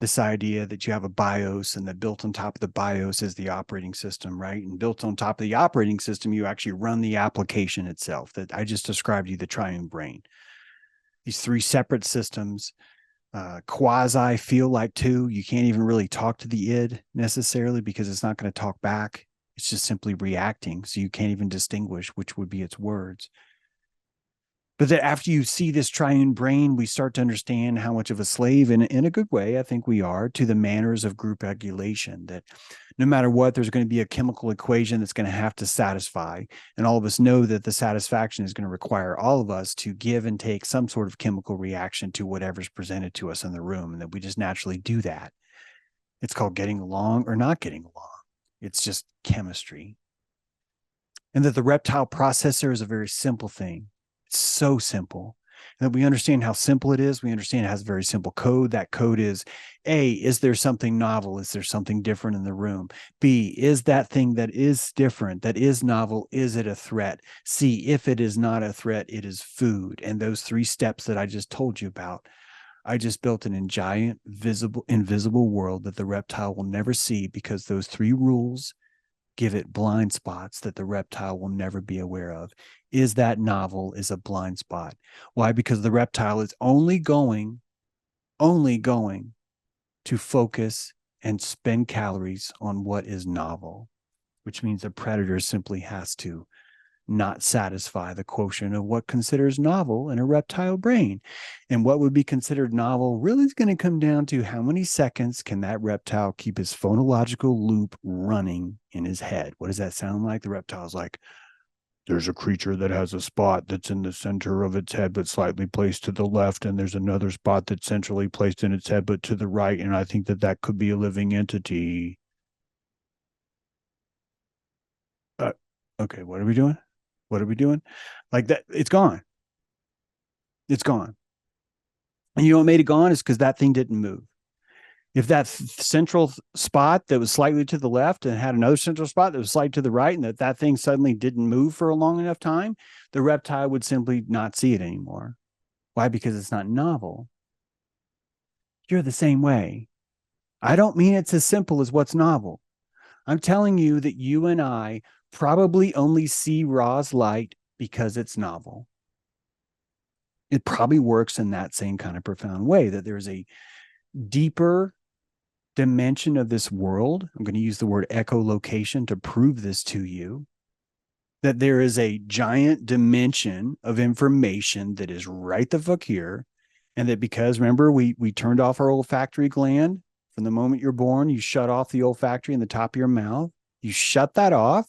this idea that you have a BIOS, and that built on top of the BIOS is the operating system, right? And built on top of the operating system, you actually run the application itself that I just described to you, the triune brain. These three separate systems, quasi feel like two. You can't even really talk to the id necessarily because it's not going to talk back. It's just simply reacting. So you can't even distinguish which would be its words. But that after you see this triune brain, we start to understand how much of a slave, in a good way, I think we are, to the manners of group regulation. That no matter what, there's going to be a chemical equation that's going to have to satisfy. And all of us know that the satisfaction is going to require all of us to give and take some sort of chemical reaction to whatever's presented to us in the room, and that we just naturally do that. It's called getting along or not getting along. It's just chemistry. And that the reptile processor is a very simple thing. It's so simple. And that we understand how simple it is. We understand it has a very simple code. That code is A, is there something novel? Is there something different in the room? B, is that thing that is different, that is novel, is it a threat? C, if it is not a threat, it is food. And those three steps that I just told you about, I just built an giant, invisible world that the reptile will never see, because those three rules give it blind spots that the reptile will never be aware of. Is that novel is a blind spot. Why? Because the reptile is only going to focus and spend calories on what is novel, which means the predator simply has to not satisfy the quotient of what considers novel in a reptile brain. And what would be considered novel really is going to come down to how many seconds can that reptile keep his phonological loop running in his head. What does that sound like? The reptile's like, there's a creature that has a spot that's in the center of its head, but slightly placed to the left. And there's another spot that's centrally placed in its head, but to the right. And I think that that could be a living entity. Okay, what are we doing? What are we doing? Like that, it's gone. It's gone. And you know what made it gone is because that thing didn't move. If that central spot that was slightly to the left and had another central spot that was slightly to the right, and that thing suddenly didn't move for a long enough time, the reptile would simply not see it anymore. Why? Because it's not novel. You're the same way. I don't mean it's as simple as what's novel. I'm telling you that you and I probably only see Ra's light because it's novel. It probably works in that same kind of profound way, that there's a deeper dimension of this world. I'm going to use the word echolocation to prove this to you, that there is a giant dimension of information that is right the fuck here. And that because, remember, we turned off our olfactory gland from the moment you're born, you shut off the olfactory in the top of your mouth. You shut that off.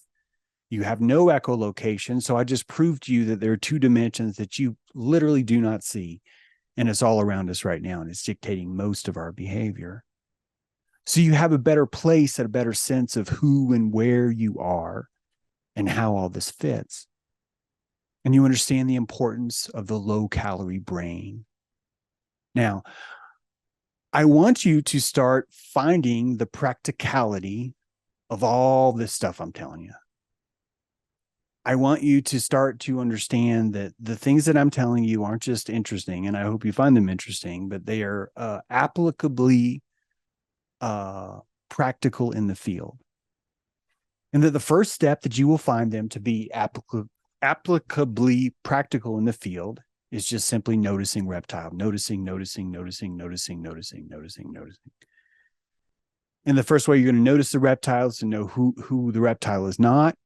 You have no echolocation. So I just proved to you that there are two dimensions that you literally do not see. And it's all around us right now. And it's dictating most of our behavior. So you have a better place, a better sense of who and where you are and how all this fits. And you understand the importance of the low-calorie brain. Now, I want you to start finding the practicality of all this stuff I'm telling you. I want you to start to understand that the things that I'm telling you aren't just interesting, and I hope you find them interesting, but they are applicably practical in the field. And that the first step that you will find them to be applicably practical in the field is just simply noticing reptile, noticing. And the first way you're going to notice the reptile is to know who the reptile is not.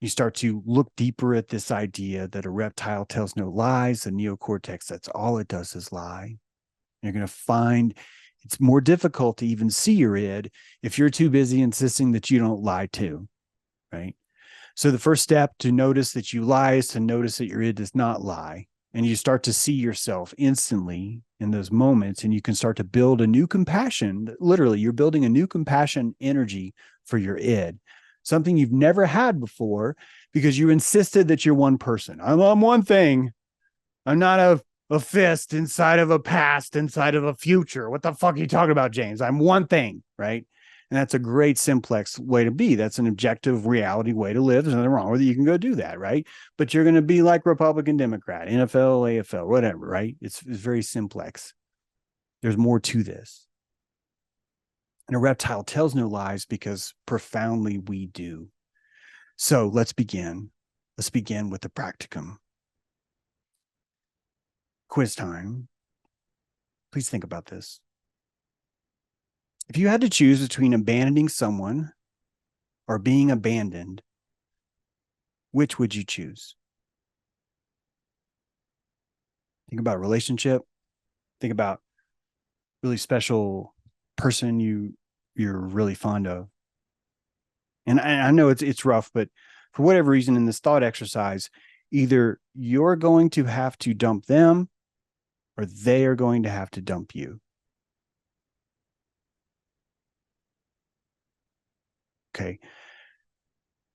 You start to look deeper at this idea that a reptile tells no lies. The neocortex, that's all it does is lie. You're going to find it's more difficult to even see your id if you're too busy insisting that you don't lie too, right? So the first step to notice that you lie is to notice that your id does not lie. And you start to see yourself instantly in those moments, and you can start to build a new compassion. Literally, you're building a new compassion energy for your id, something you've never had before because you insisted that you're one person. I'm one thing. I'm not a fist inside of a past, inside of a future. What the fuck are you talking about, James? I'm one thing, right? And that's a great simplex way to be. That's an objective reality way to live. There's nothing wrong with it. You can go do that, right? But you're going to be like Republican, Democrat, NFL, AFL, whatever, right? It's very simplex. There's more to this. And a reptile tells no lies because profoundly we do. So let's begin. Let's begin with the practicum. Quiz time. Please think about this. If you had to choose between abandoning someone or being abandoned, which would you choose? Think about a relationship. Think about really special person you're really fond of. And I know it's rough, but for whatever reason in this thought exercise, either you're going to have to dump them or they are going to have to dump you. Okay.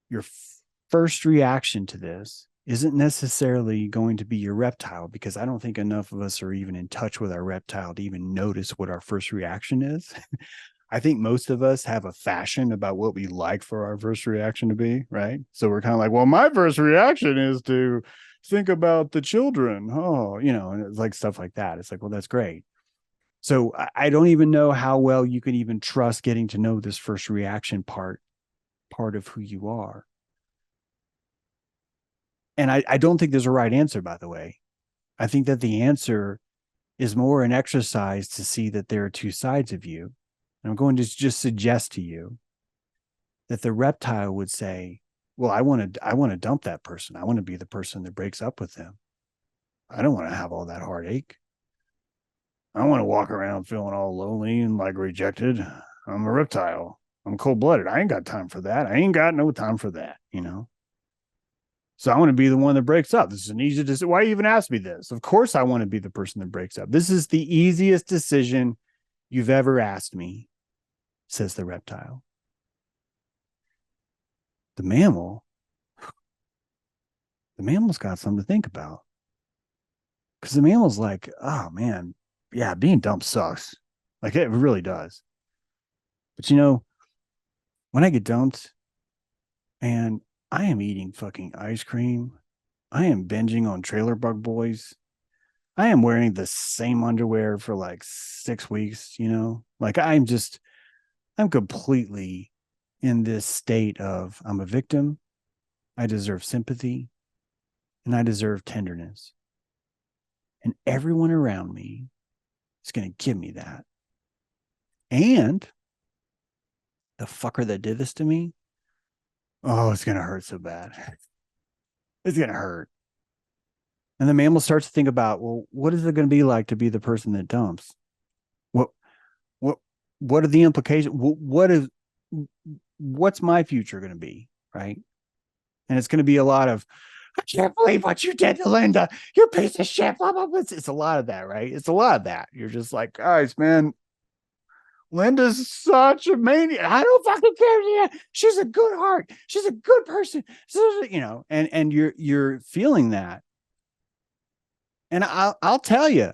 Your first reaction to this isn't necessarily going to be your reptile, because I don't think enough of us are even in touch with our reptile to even notice what our first reaction is. I think most of us have a fashion about what we like for our first reaction to be, right? So we're kind of like, well, my first reaction is to think about the children. Oh, and it's like stuff like that. It's like, well, that's great. So I don't even know how well you can even trust getting to know this first reaction part of who you are. And I don't think there's a right answer, by the way. I think that the answer is more an exercise to see that there are two sides of you. And I'm going to just suggest to you that the reptile would say, well, I want to dump that person. I want to be the person that breaks up with them. I don't want to have all that heartache. I want to walk around feeling all lonely and like rejected. I'm a reptile. I'm cold blooded. I ain't got time for that. I ain't got no time for that, you know? So I want to be the one that breaks up. This is an easy decision. Why you even ask me this? Of course, I want to be the person that breaks up. This is the easiest decision you've ever asked me, says the reptile. The mammal's got something to think about. Because the mammal's like, oh man, yeah, being dumped sucks. Like it really does. But you know, when I get dumped and I am eating fucking ice cream, I am binging on Trailer Bug Boys. I am wearing the same underwear for like 6 weeks, you know? Like I'm completely in this state of I'm a victim, I deserve sympathy, and I deserve tenderness. And everyone around me is going to give me that. And the fucker that did this to me, oh, it's going to hurt so bad. It's going to hurt. And the mammal starts to think about, well, what is it going to be like to be the person that dumps? What, what, what are the implications? What's my future going to be? Right. And it's going to be a lot of, I can't believe what you did to Linda. You're a piece of shit. Blah, blah, blah. It's a lot of that, right? It's a lot of that. You're just like, guys, man, Linda's such a maniac. I don't fucking care. Yeah, she's a good heart. She's a good person. You know, and you're feeling that. And I'll tell you,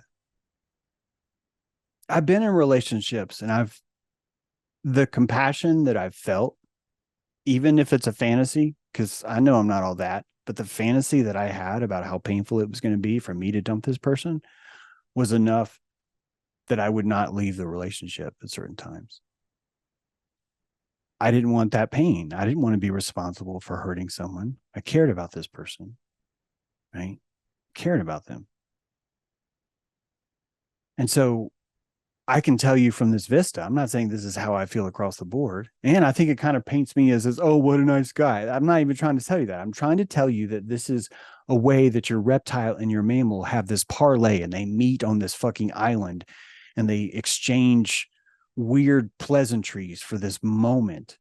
I've been in relationships and the compassion that I've felt, even if it's a fantasy, because I know I'm not all that, but the fantasy that I had about how painful it was going to be for me to dump this person was enough that I would not leave the relationship at certain times. I didn't want that pain. I didn't want to be responsible for hurting someone. I cared about this person, right? Cared about them. And so I can tell you from this vista, I'm not saying this is how I feel across the board. And I think it kind of paints me as, oh, what a nice guy. I'm not even trying to tell you that. I'm trying to tell you that this is a way that your reptile and your mammal have this parlay and they meet on this fucking island and they exchange weird pleasantries for this moment.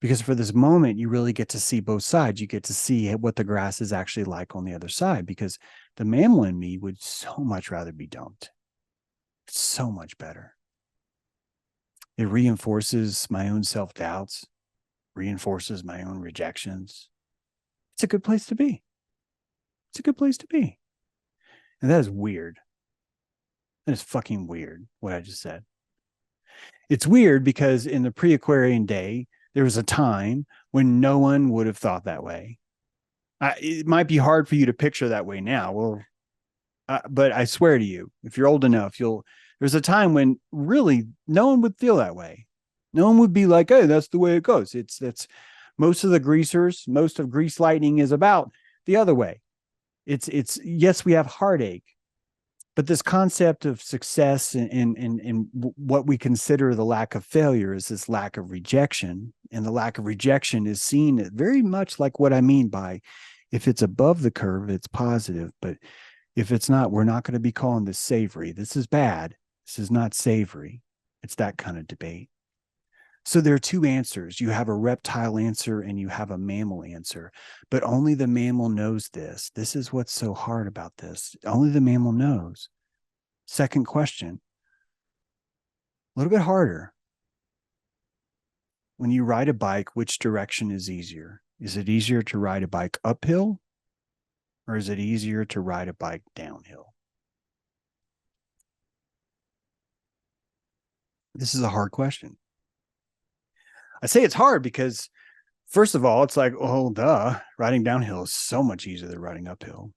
Because for this moment, you really get to see both sides. You get to see what the grass is actually like on the other side, because the mammal in me would so much rather be dumped. It's so much better. It reinforces my own self-doubts, reinforces my own rejections. It's a good place to be. It's a good place to be. And that is weird. That is fucking weird, what I just said. It's weird because in the pre-Aquarian day, there was a time when no one would have thought that way. It might be hard for you to picture that way now. Well, but I swear to you, if you're old enough, there's a time when really no one would feel that way. No one would be like, hey, that's the way it goes. That's most of the greasers, most of grease lightning is about the other way. It's yes, we have heartache, but this concept of success and what we consider the lack of failure is this lack of rejection. And the lack of rejection is seen very much like what I mean by if it's above the curve, it's positive. But if it's not, we're not going to be calling this savory. This is bad. This is not savory. It's that kind of debate. So there are two answers. You have a reptile answer and you have a mammal answer, but only the mammal knows this. This is what's so hard about this. Only the mammal knows. Second question, a little bit harder. When you ride a bike, which direction is easier? Is it easier to ride a bike uphill, or is it easier to ride a bike downhill? This is a hard question. I say it's hard because, first of all, it's like, oh, duh, riding downhill is so much easier than riding uphill.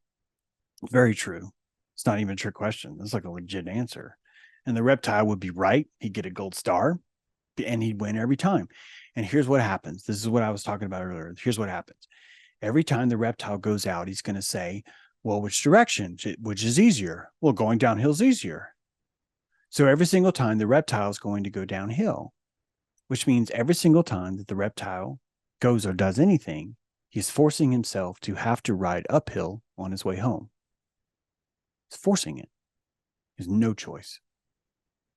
Very true. It's not even a trick question. It's like a legit answer. And the reptile would be right. He'd get a gold star and he'd win every time. And here's what happens. This is what I was talking about earlier. Here's what happens. Every time the reptile goes out, he's going to say, well, which direction? Which is easier? Well, going downhill is easier. So every single time the reptile is going to go downhill, which means every single time that the reptile goes or does anything, he's forcing himself to have to ride uphill on his way home. He's forcing it. There's no choice.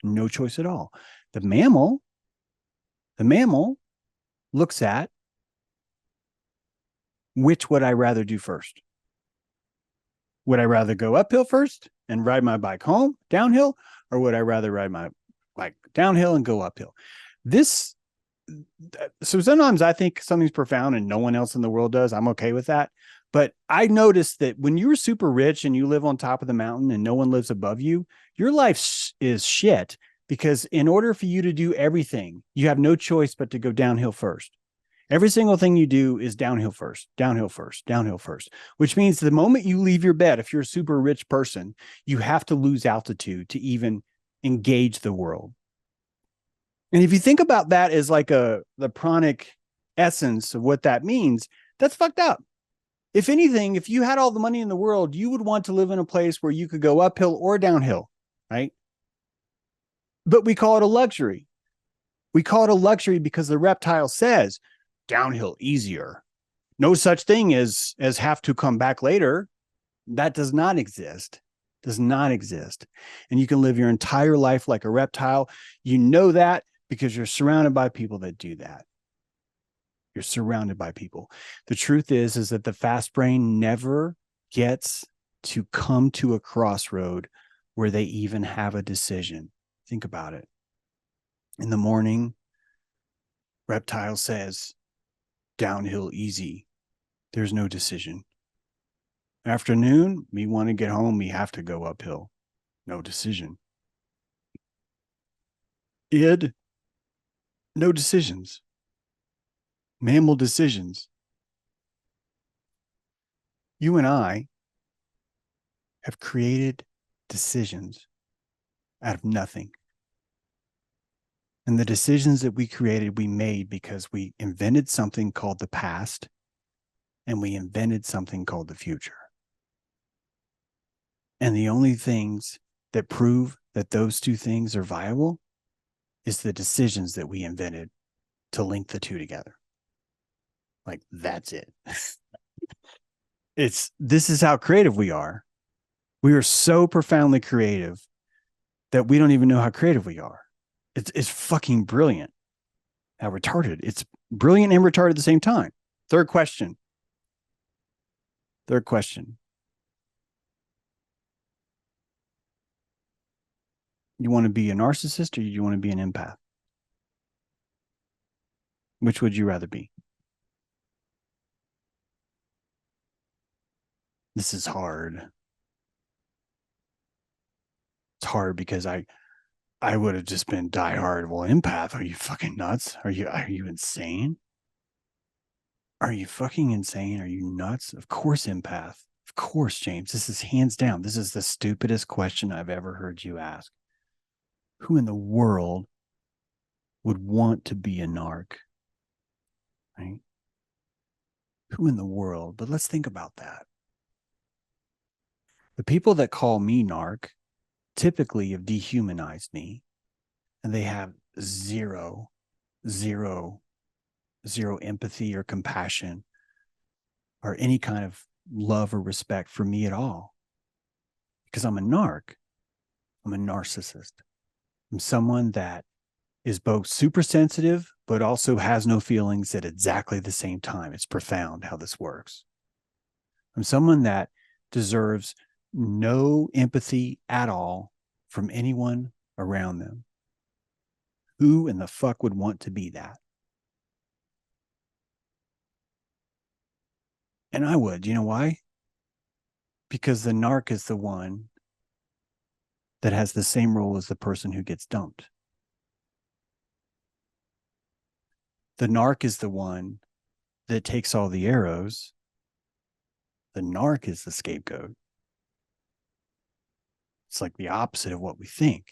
No choice at all. The mammal looks at, which would I rather do first? Would I rather go uphill first and ride my bike home downhill, or would I rather ride my bike downhill and go uphill? So sometimes I think something's profound and no one else in the world does. I'm okay with that. But I noticed that when you're super rich and you live on top of the mountain and no one lives above you, your life is shit, because in order for you to do everything, you have no choice but to go downhill first. Every single thing you do is downhill first, downhill first, downhill first, which means the moment you leave your bed, if you're a super rich person, you have to lose altitude to even engage the world. And if you think about that as like the pranic essence of what that means, that's fucked up. If anything, if you had all the money in the world, you would want to live in a place where you could go uphill or downhill, right? But we call it a luxury. We call it a luxury because the reptile says downhill easier. No such thing as have to come back later. That does not exist. Does not exist. And you can live your entire life like a reptile. You know that because you're surrounded by people that do that. You're surrounded by people. The truth is that the fast brain never gets to come to a crossroad where they even have a decision. Think about it. In the morning, reptile says, downhill easy. There's no decision. Afternoon, we want to get home. We have to go uphill. No decision. Id, no decisions. Mammal decisions. You and I have created decisions out of nothing. And the decisions that we created, we made because we invented something called the past and we invented something called the future. And the only things that prove that those two things are viable is the decisions that we invented to link the two together. Like, that's it. This is how creative we are. We are so profoundly creative that we don't even know how creative we are. It's fucking brilliant how retarded. It's brilliant and retarded at the same time. Third question. You want to be a narcissist or you want to be an empath? Which would you rather be? This is hard. It's hard because I would have just been diehard. Well, empath, are you fucking nuts? Are you insane? Are you fucking insane? Are you nuts? Of course, empath. Of course, James. This is hands down. This is the stupidest question I've ever heard you ask. Who in the world would want to be a narc? Right? Who in the world? But let's think about that. The people that call me narc typically have dehumanized me, and they have zero empathy or compassion or any kind of love or respect for me at all. Because I'm a narc. I'm a narcissist. I'm someone that is both super sensitive, but also has no feelings at exactly the same time. It's profound how this works. I'm someone that deserves no empathy at all from anyone around them. Who in the fuck would want to be that? And I would. You know why? Because the narc is the one that has the same role as the person who gets dumped. The narc is the one that takes all the arrows. The narc is the scapegoat. It's like the opposite of what we think.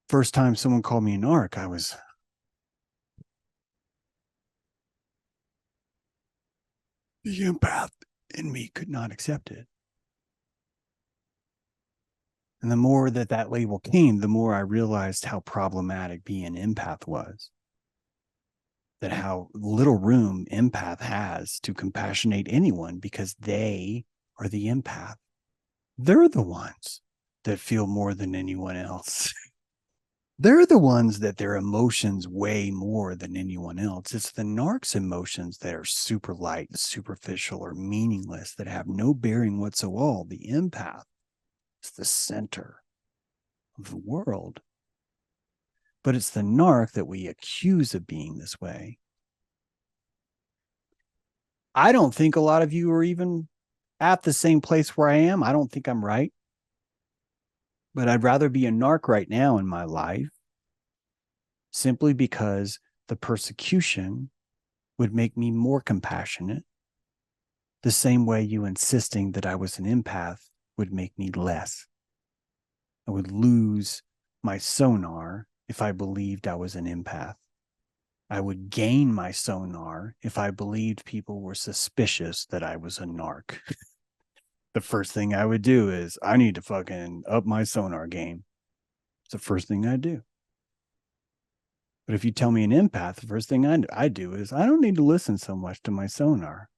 First time someone called me a narc, the empath in me could not accept it. And the more that label came, the more I realized how problematic being an empath was. that how little room empath has to compassionate anyone because they are the empath. They're the ones that feel more than anyone else. They're the ones that their emotions weigh more than anyone else. It's the narc's emotions that are super light, superficial, or meaningless, that have no bearing whatsoever. The empath is the center of the world. But it's the narc that we accuse of being this way. I don't think a lot of you are even at the same place where I am. I don't think I'm right. But I'd rather be a narc right now in my life, simply because the persecution would make me more compassionate, the same way you insisting that I was an empath would make me less. I would lose my sonar if I believed I was an empath. I would gain my sonar if I believed people were suspicious that I was a narc. The first thing I would do is I need to fucking up my sonar game. It's the first thing I do. But if you tell me an empath, the first thing I do is I don't need to listen so much to my sonar.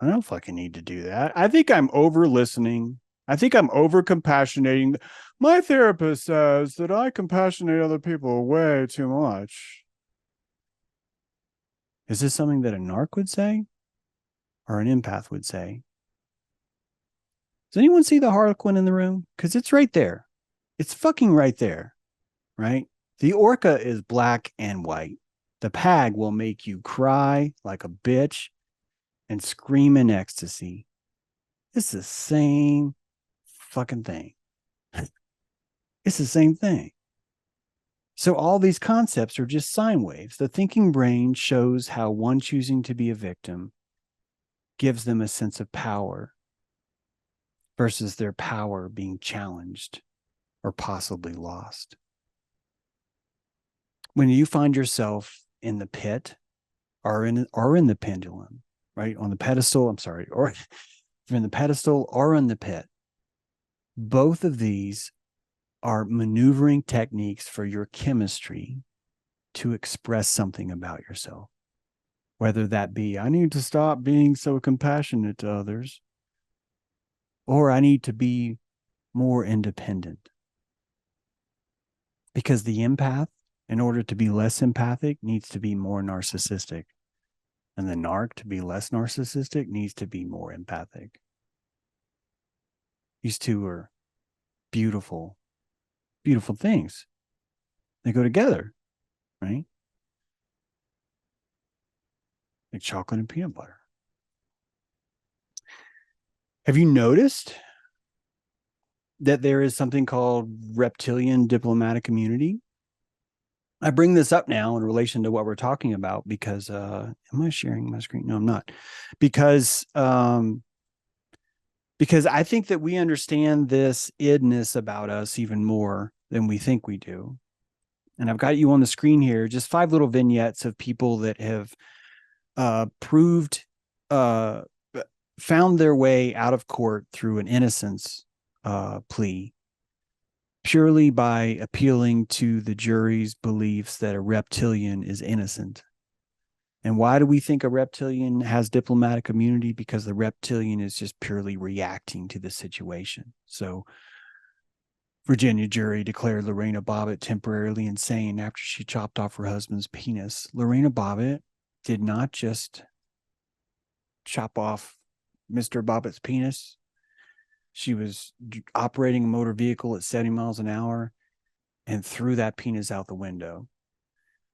I don't fucking need to do that. I think I'm over listening. I think I'm over compassionating. My therapist says that I compassionate other people way too much. Is this something that a narc would say or an empath would say? Does anyone see the harlequin in the room? Because it's right there. It's fucking right there, right? The orca is black and white. The pag will make you cry like a bitch and scream in ecstasy. It's the same fucking thing. It's the same thing. So all these concepts are just sine waves. The thinking brain shows how one choosing to be a victim gives them a sense of power versus their power being challenged or possibly lost. When you find yourself in the pit or in the pendulum, right? On the pedestal, I'm sorry, or if you're in the pedestal or in the pit, both of these are maneuvering techniques for your chemistry to express something about yourself. Whether that be, I need to stop being so compassionate to others, or I need to be more independent. Because the empath, in order to be less empathic, needs to be more narcissistic. And the narc, to be less narcissistic, needs to be more empathic. These two are beautiful, beautiful things. They go together, right? Like chocolate and peanut butter. Have you noticed that there is something called reptilian diplomatic immunity? I bring this up now in relation to what we're talking about because am I sharing my screen? No, I'm not. Because I think that we understand this idness about us even more than we think we do. And I've got you on the screen here, just 5 little vignettes of people that have proved, found their way out of court through an innocence plea, purely by appealing to the jury's beliefs that a reptilian is innocent. And why do we think a reptilian has diplomatic immunity? Because the reptilian is just purely reacting to the situation. So Virginia jury declared Lorena Bobbitt temporarily insane after she chopped off her husband's penis. Lorena Bobbitt did not just chop off Mr. Bobbitt's penis. She was operating a motor vehicle at 70 miles an hour and threw that penis out the window.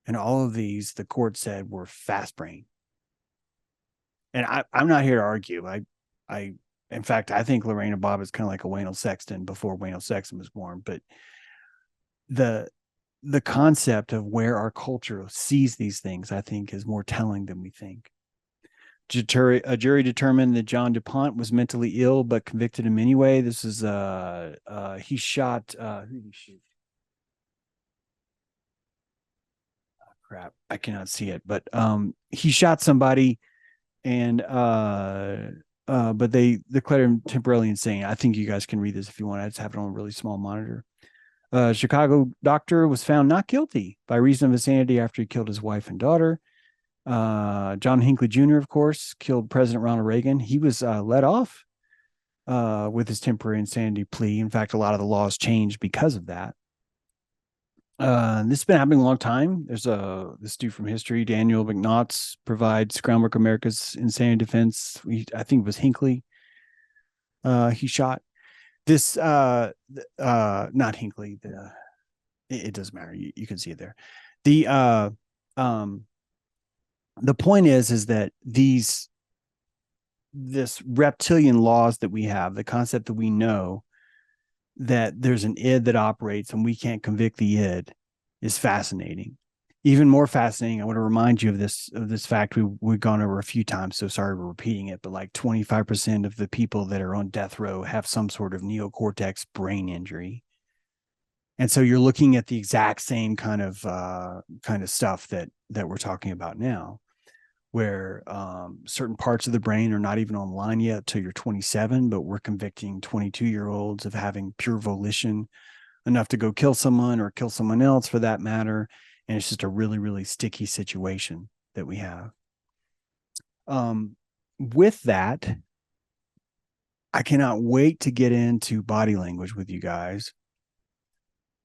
And all of these, the court said, were fast brain. And I'm not here to argue. In fact, I think Lorena Bobbitt is kind of like a Wayne Sexton before Wayne Sexton was born. But the concept of where our culture sees these things, I think, is more telling than we think. A jury determined that John DuPont was mentally ill, but convicted him anyway. This is he shot. Who did he shoot? Oh, crap, I cannot see it. But he shot somebody, and but they declared him temporarily insane. I think you guys can read this if you want. I just have it on a really small monitor. Chicago doctor was found not guilty by reason of insanity after he killed his wife and daughter. John Hinckley Jr., of course, killed President Ronald Reagan. He was let off with his temporary insanity plea. In fact, a lot of the laws changed because of that. This has been happening a long time. There's this dude from history, Daniel McNaughts, provides groundwork America's insanity defense. I think it was Hinckley. He shot this. Not Hinckley. It doesn't matter. You can see it there. The um, the point is that this reptilian laws that we have, the concept that we know that there's an id that operates and we can't convict the id, is fascinating. Even more fascinating, I want to remind you of this fact we've gone over a few times, so sorry for repeating it, but like 25% of the people that are on death row have some sort of neocortex brain injury. And so you're looking at the exact same kind of stuff that we're talking about now, where certain parts of the brain are not even online yet till you're 27, but we're convicting 22-year-olds of having pure volition enough to go kill someone or kill someone else for that matter. And it's just a really, really sticky situation that we have. With that, I cannot wait to get into body language with you guys,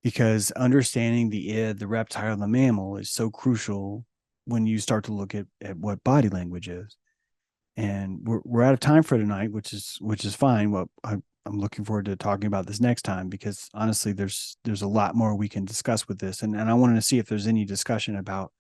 because understanding the id, the reptile, and the mammal is so crucial when you start to look at what body language is. And we're out of time for tonight, which is fine. Well, I'm looking forward to talking about this next time, because honestly, there's a lot more we can discuss with this, and I wanted to see if there's any discussion about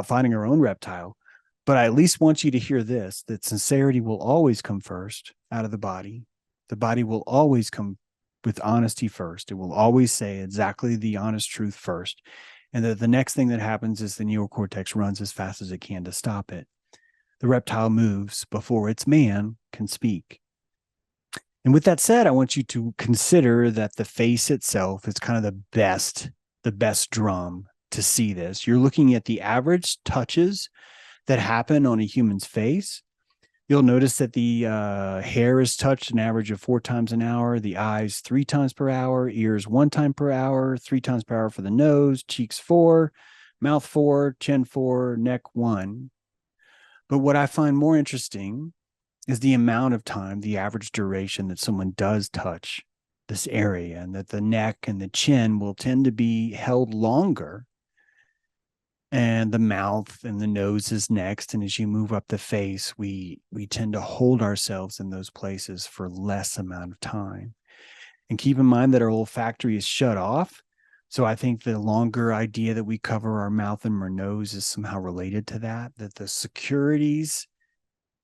finding our own reptile. But I at least want you to hear this: that sincerity will always come first out of the body. The body will always come with honesty first. It will always say exactly the honest truth first. And that the next thing that happens is the neocortex runs as fast as it can to stop it. The reptile moves before its man can speak. And with that said, I want you to consider that the face itself is kind of the best drum to see this. You're looking at the average touches that happen on a human's face. You'll notice that the hair is touched an average of 4 times an hour, the eyes 3 times per hour, ears 1 time per hour, 3 times per hour for the nose, cheeks 4, mouth 4, chin 4, neck 1. But what I find more interesting is the amount of time, the average duration that someone does touch this area, and that the neck and the chin will tend to be held longer, and the mouth and the nose is next. And as you move up the face, we tend to hold ourselves in those places for less amount of time. And keep in mind that our olfactory is shut off. So I think the longer idea that we cover our mouth and our nose is somehow related to that the securities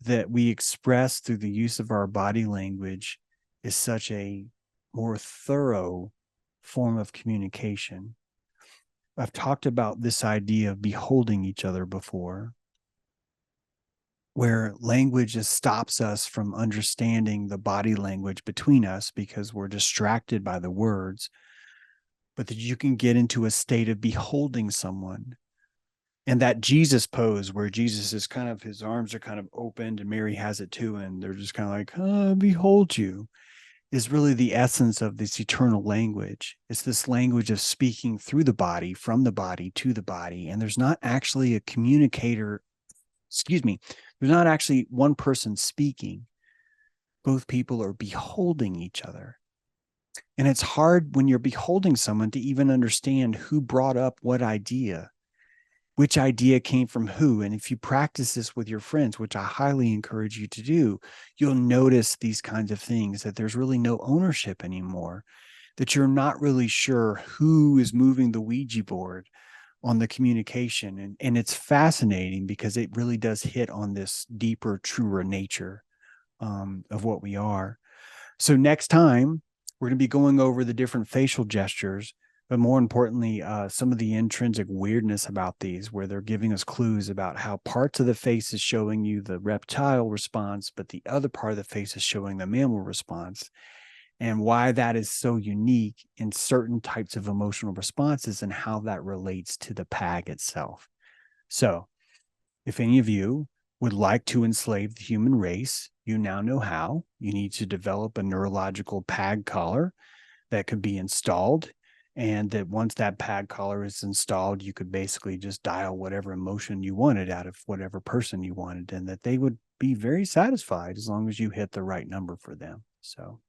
that we express through the use of our body language is such a more thorough form of communication. I've talked about this idea of beholding each other before, where language just stops us from understanding the body language between us because we're distracted by the words, but that you can get into a state of beholding someone. And that Jesus pose, where Jesus is kind of, his arms are kind of opened and Mary has it too, and they're just kind of like, oh, behold you, is really the essence of this eternal language. It's this language of speaking through the body, from the body to the body. And there's not actually a communicator, there's not actually one person speaking. Both people are beholding each other. And it's hard when you're beholding someone to even understand who brought up what idea, which idea came from who. And if you practice this with your friends, which I highly encourage you to do, you'll notice these kinds of things, that there's really no ownership anymore, that you're not really sure who is moving the Ouija board on the communication. And it's fascinating because it really does hit on this deeper, truer nature of what we are. So next time, we're going to be going over the different facial gestures, but more importantly, some of the intrinsic weirdness about these, where they're giving us clues about how parts of the face is showing you the reptile response, but the other part of the face is showing the mammal response, and why that is so unique in certain types of emotional responses and how that relates to the PAG itself. So if any of you would like to enslave the human race, you now know how. You need to develop a neurological PAG collar that could be installed And that once that pad collar is installed, you could basically just dial whatever emotion you wanted out of whatever person you wanted, and that they would be very satisfied as long as you hit the right number for them. So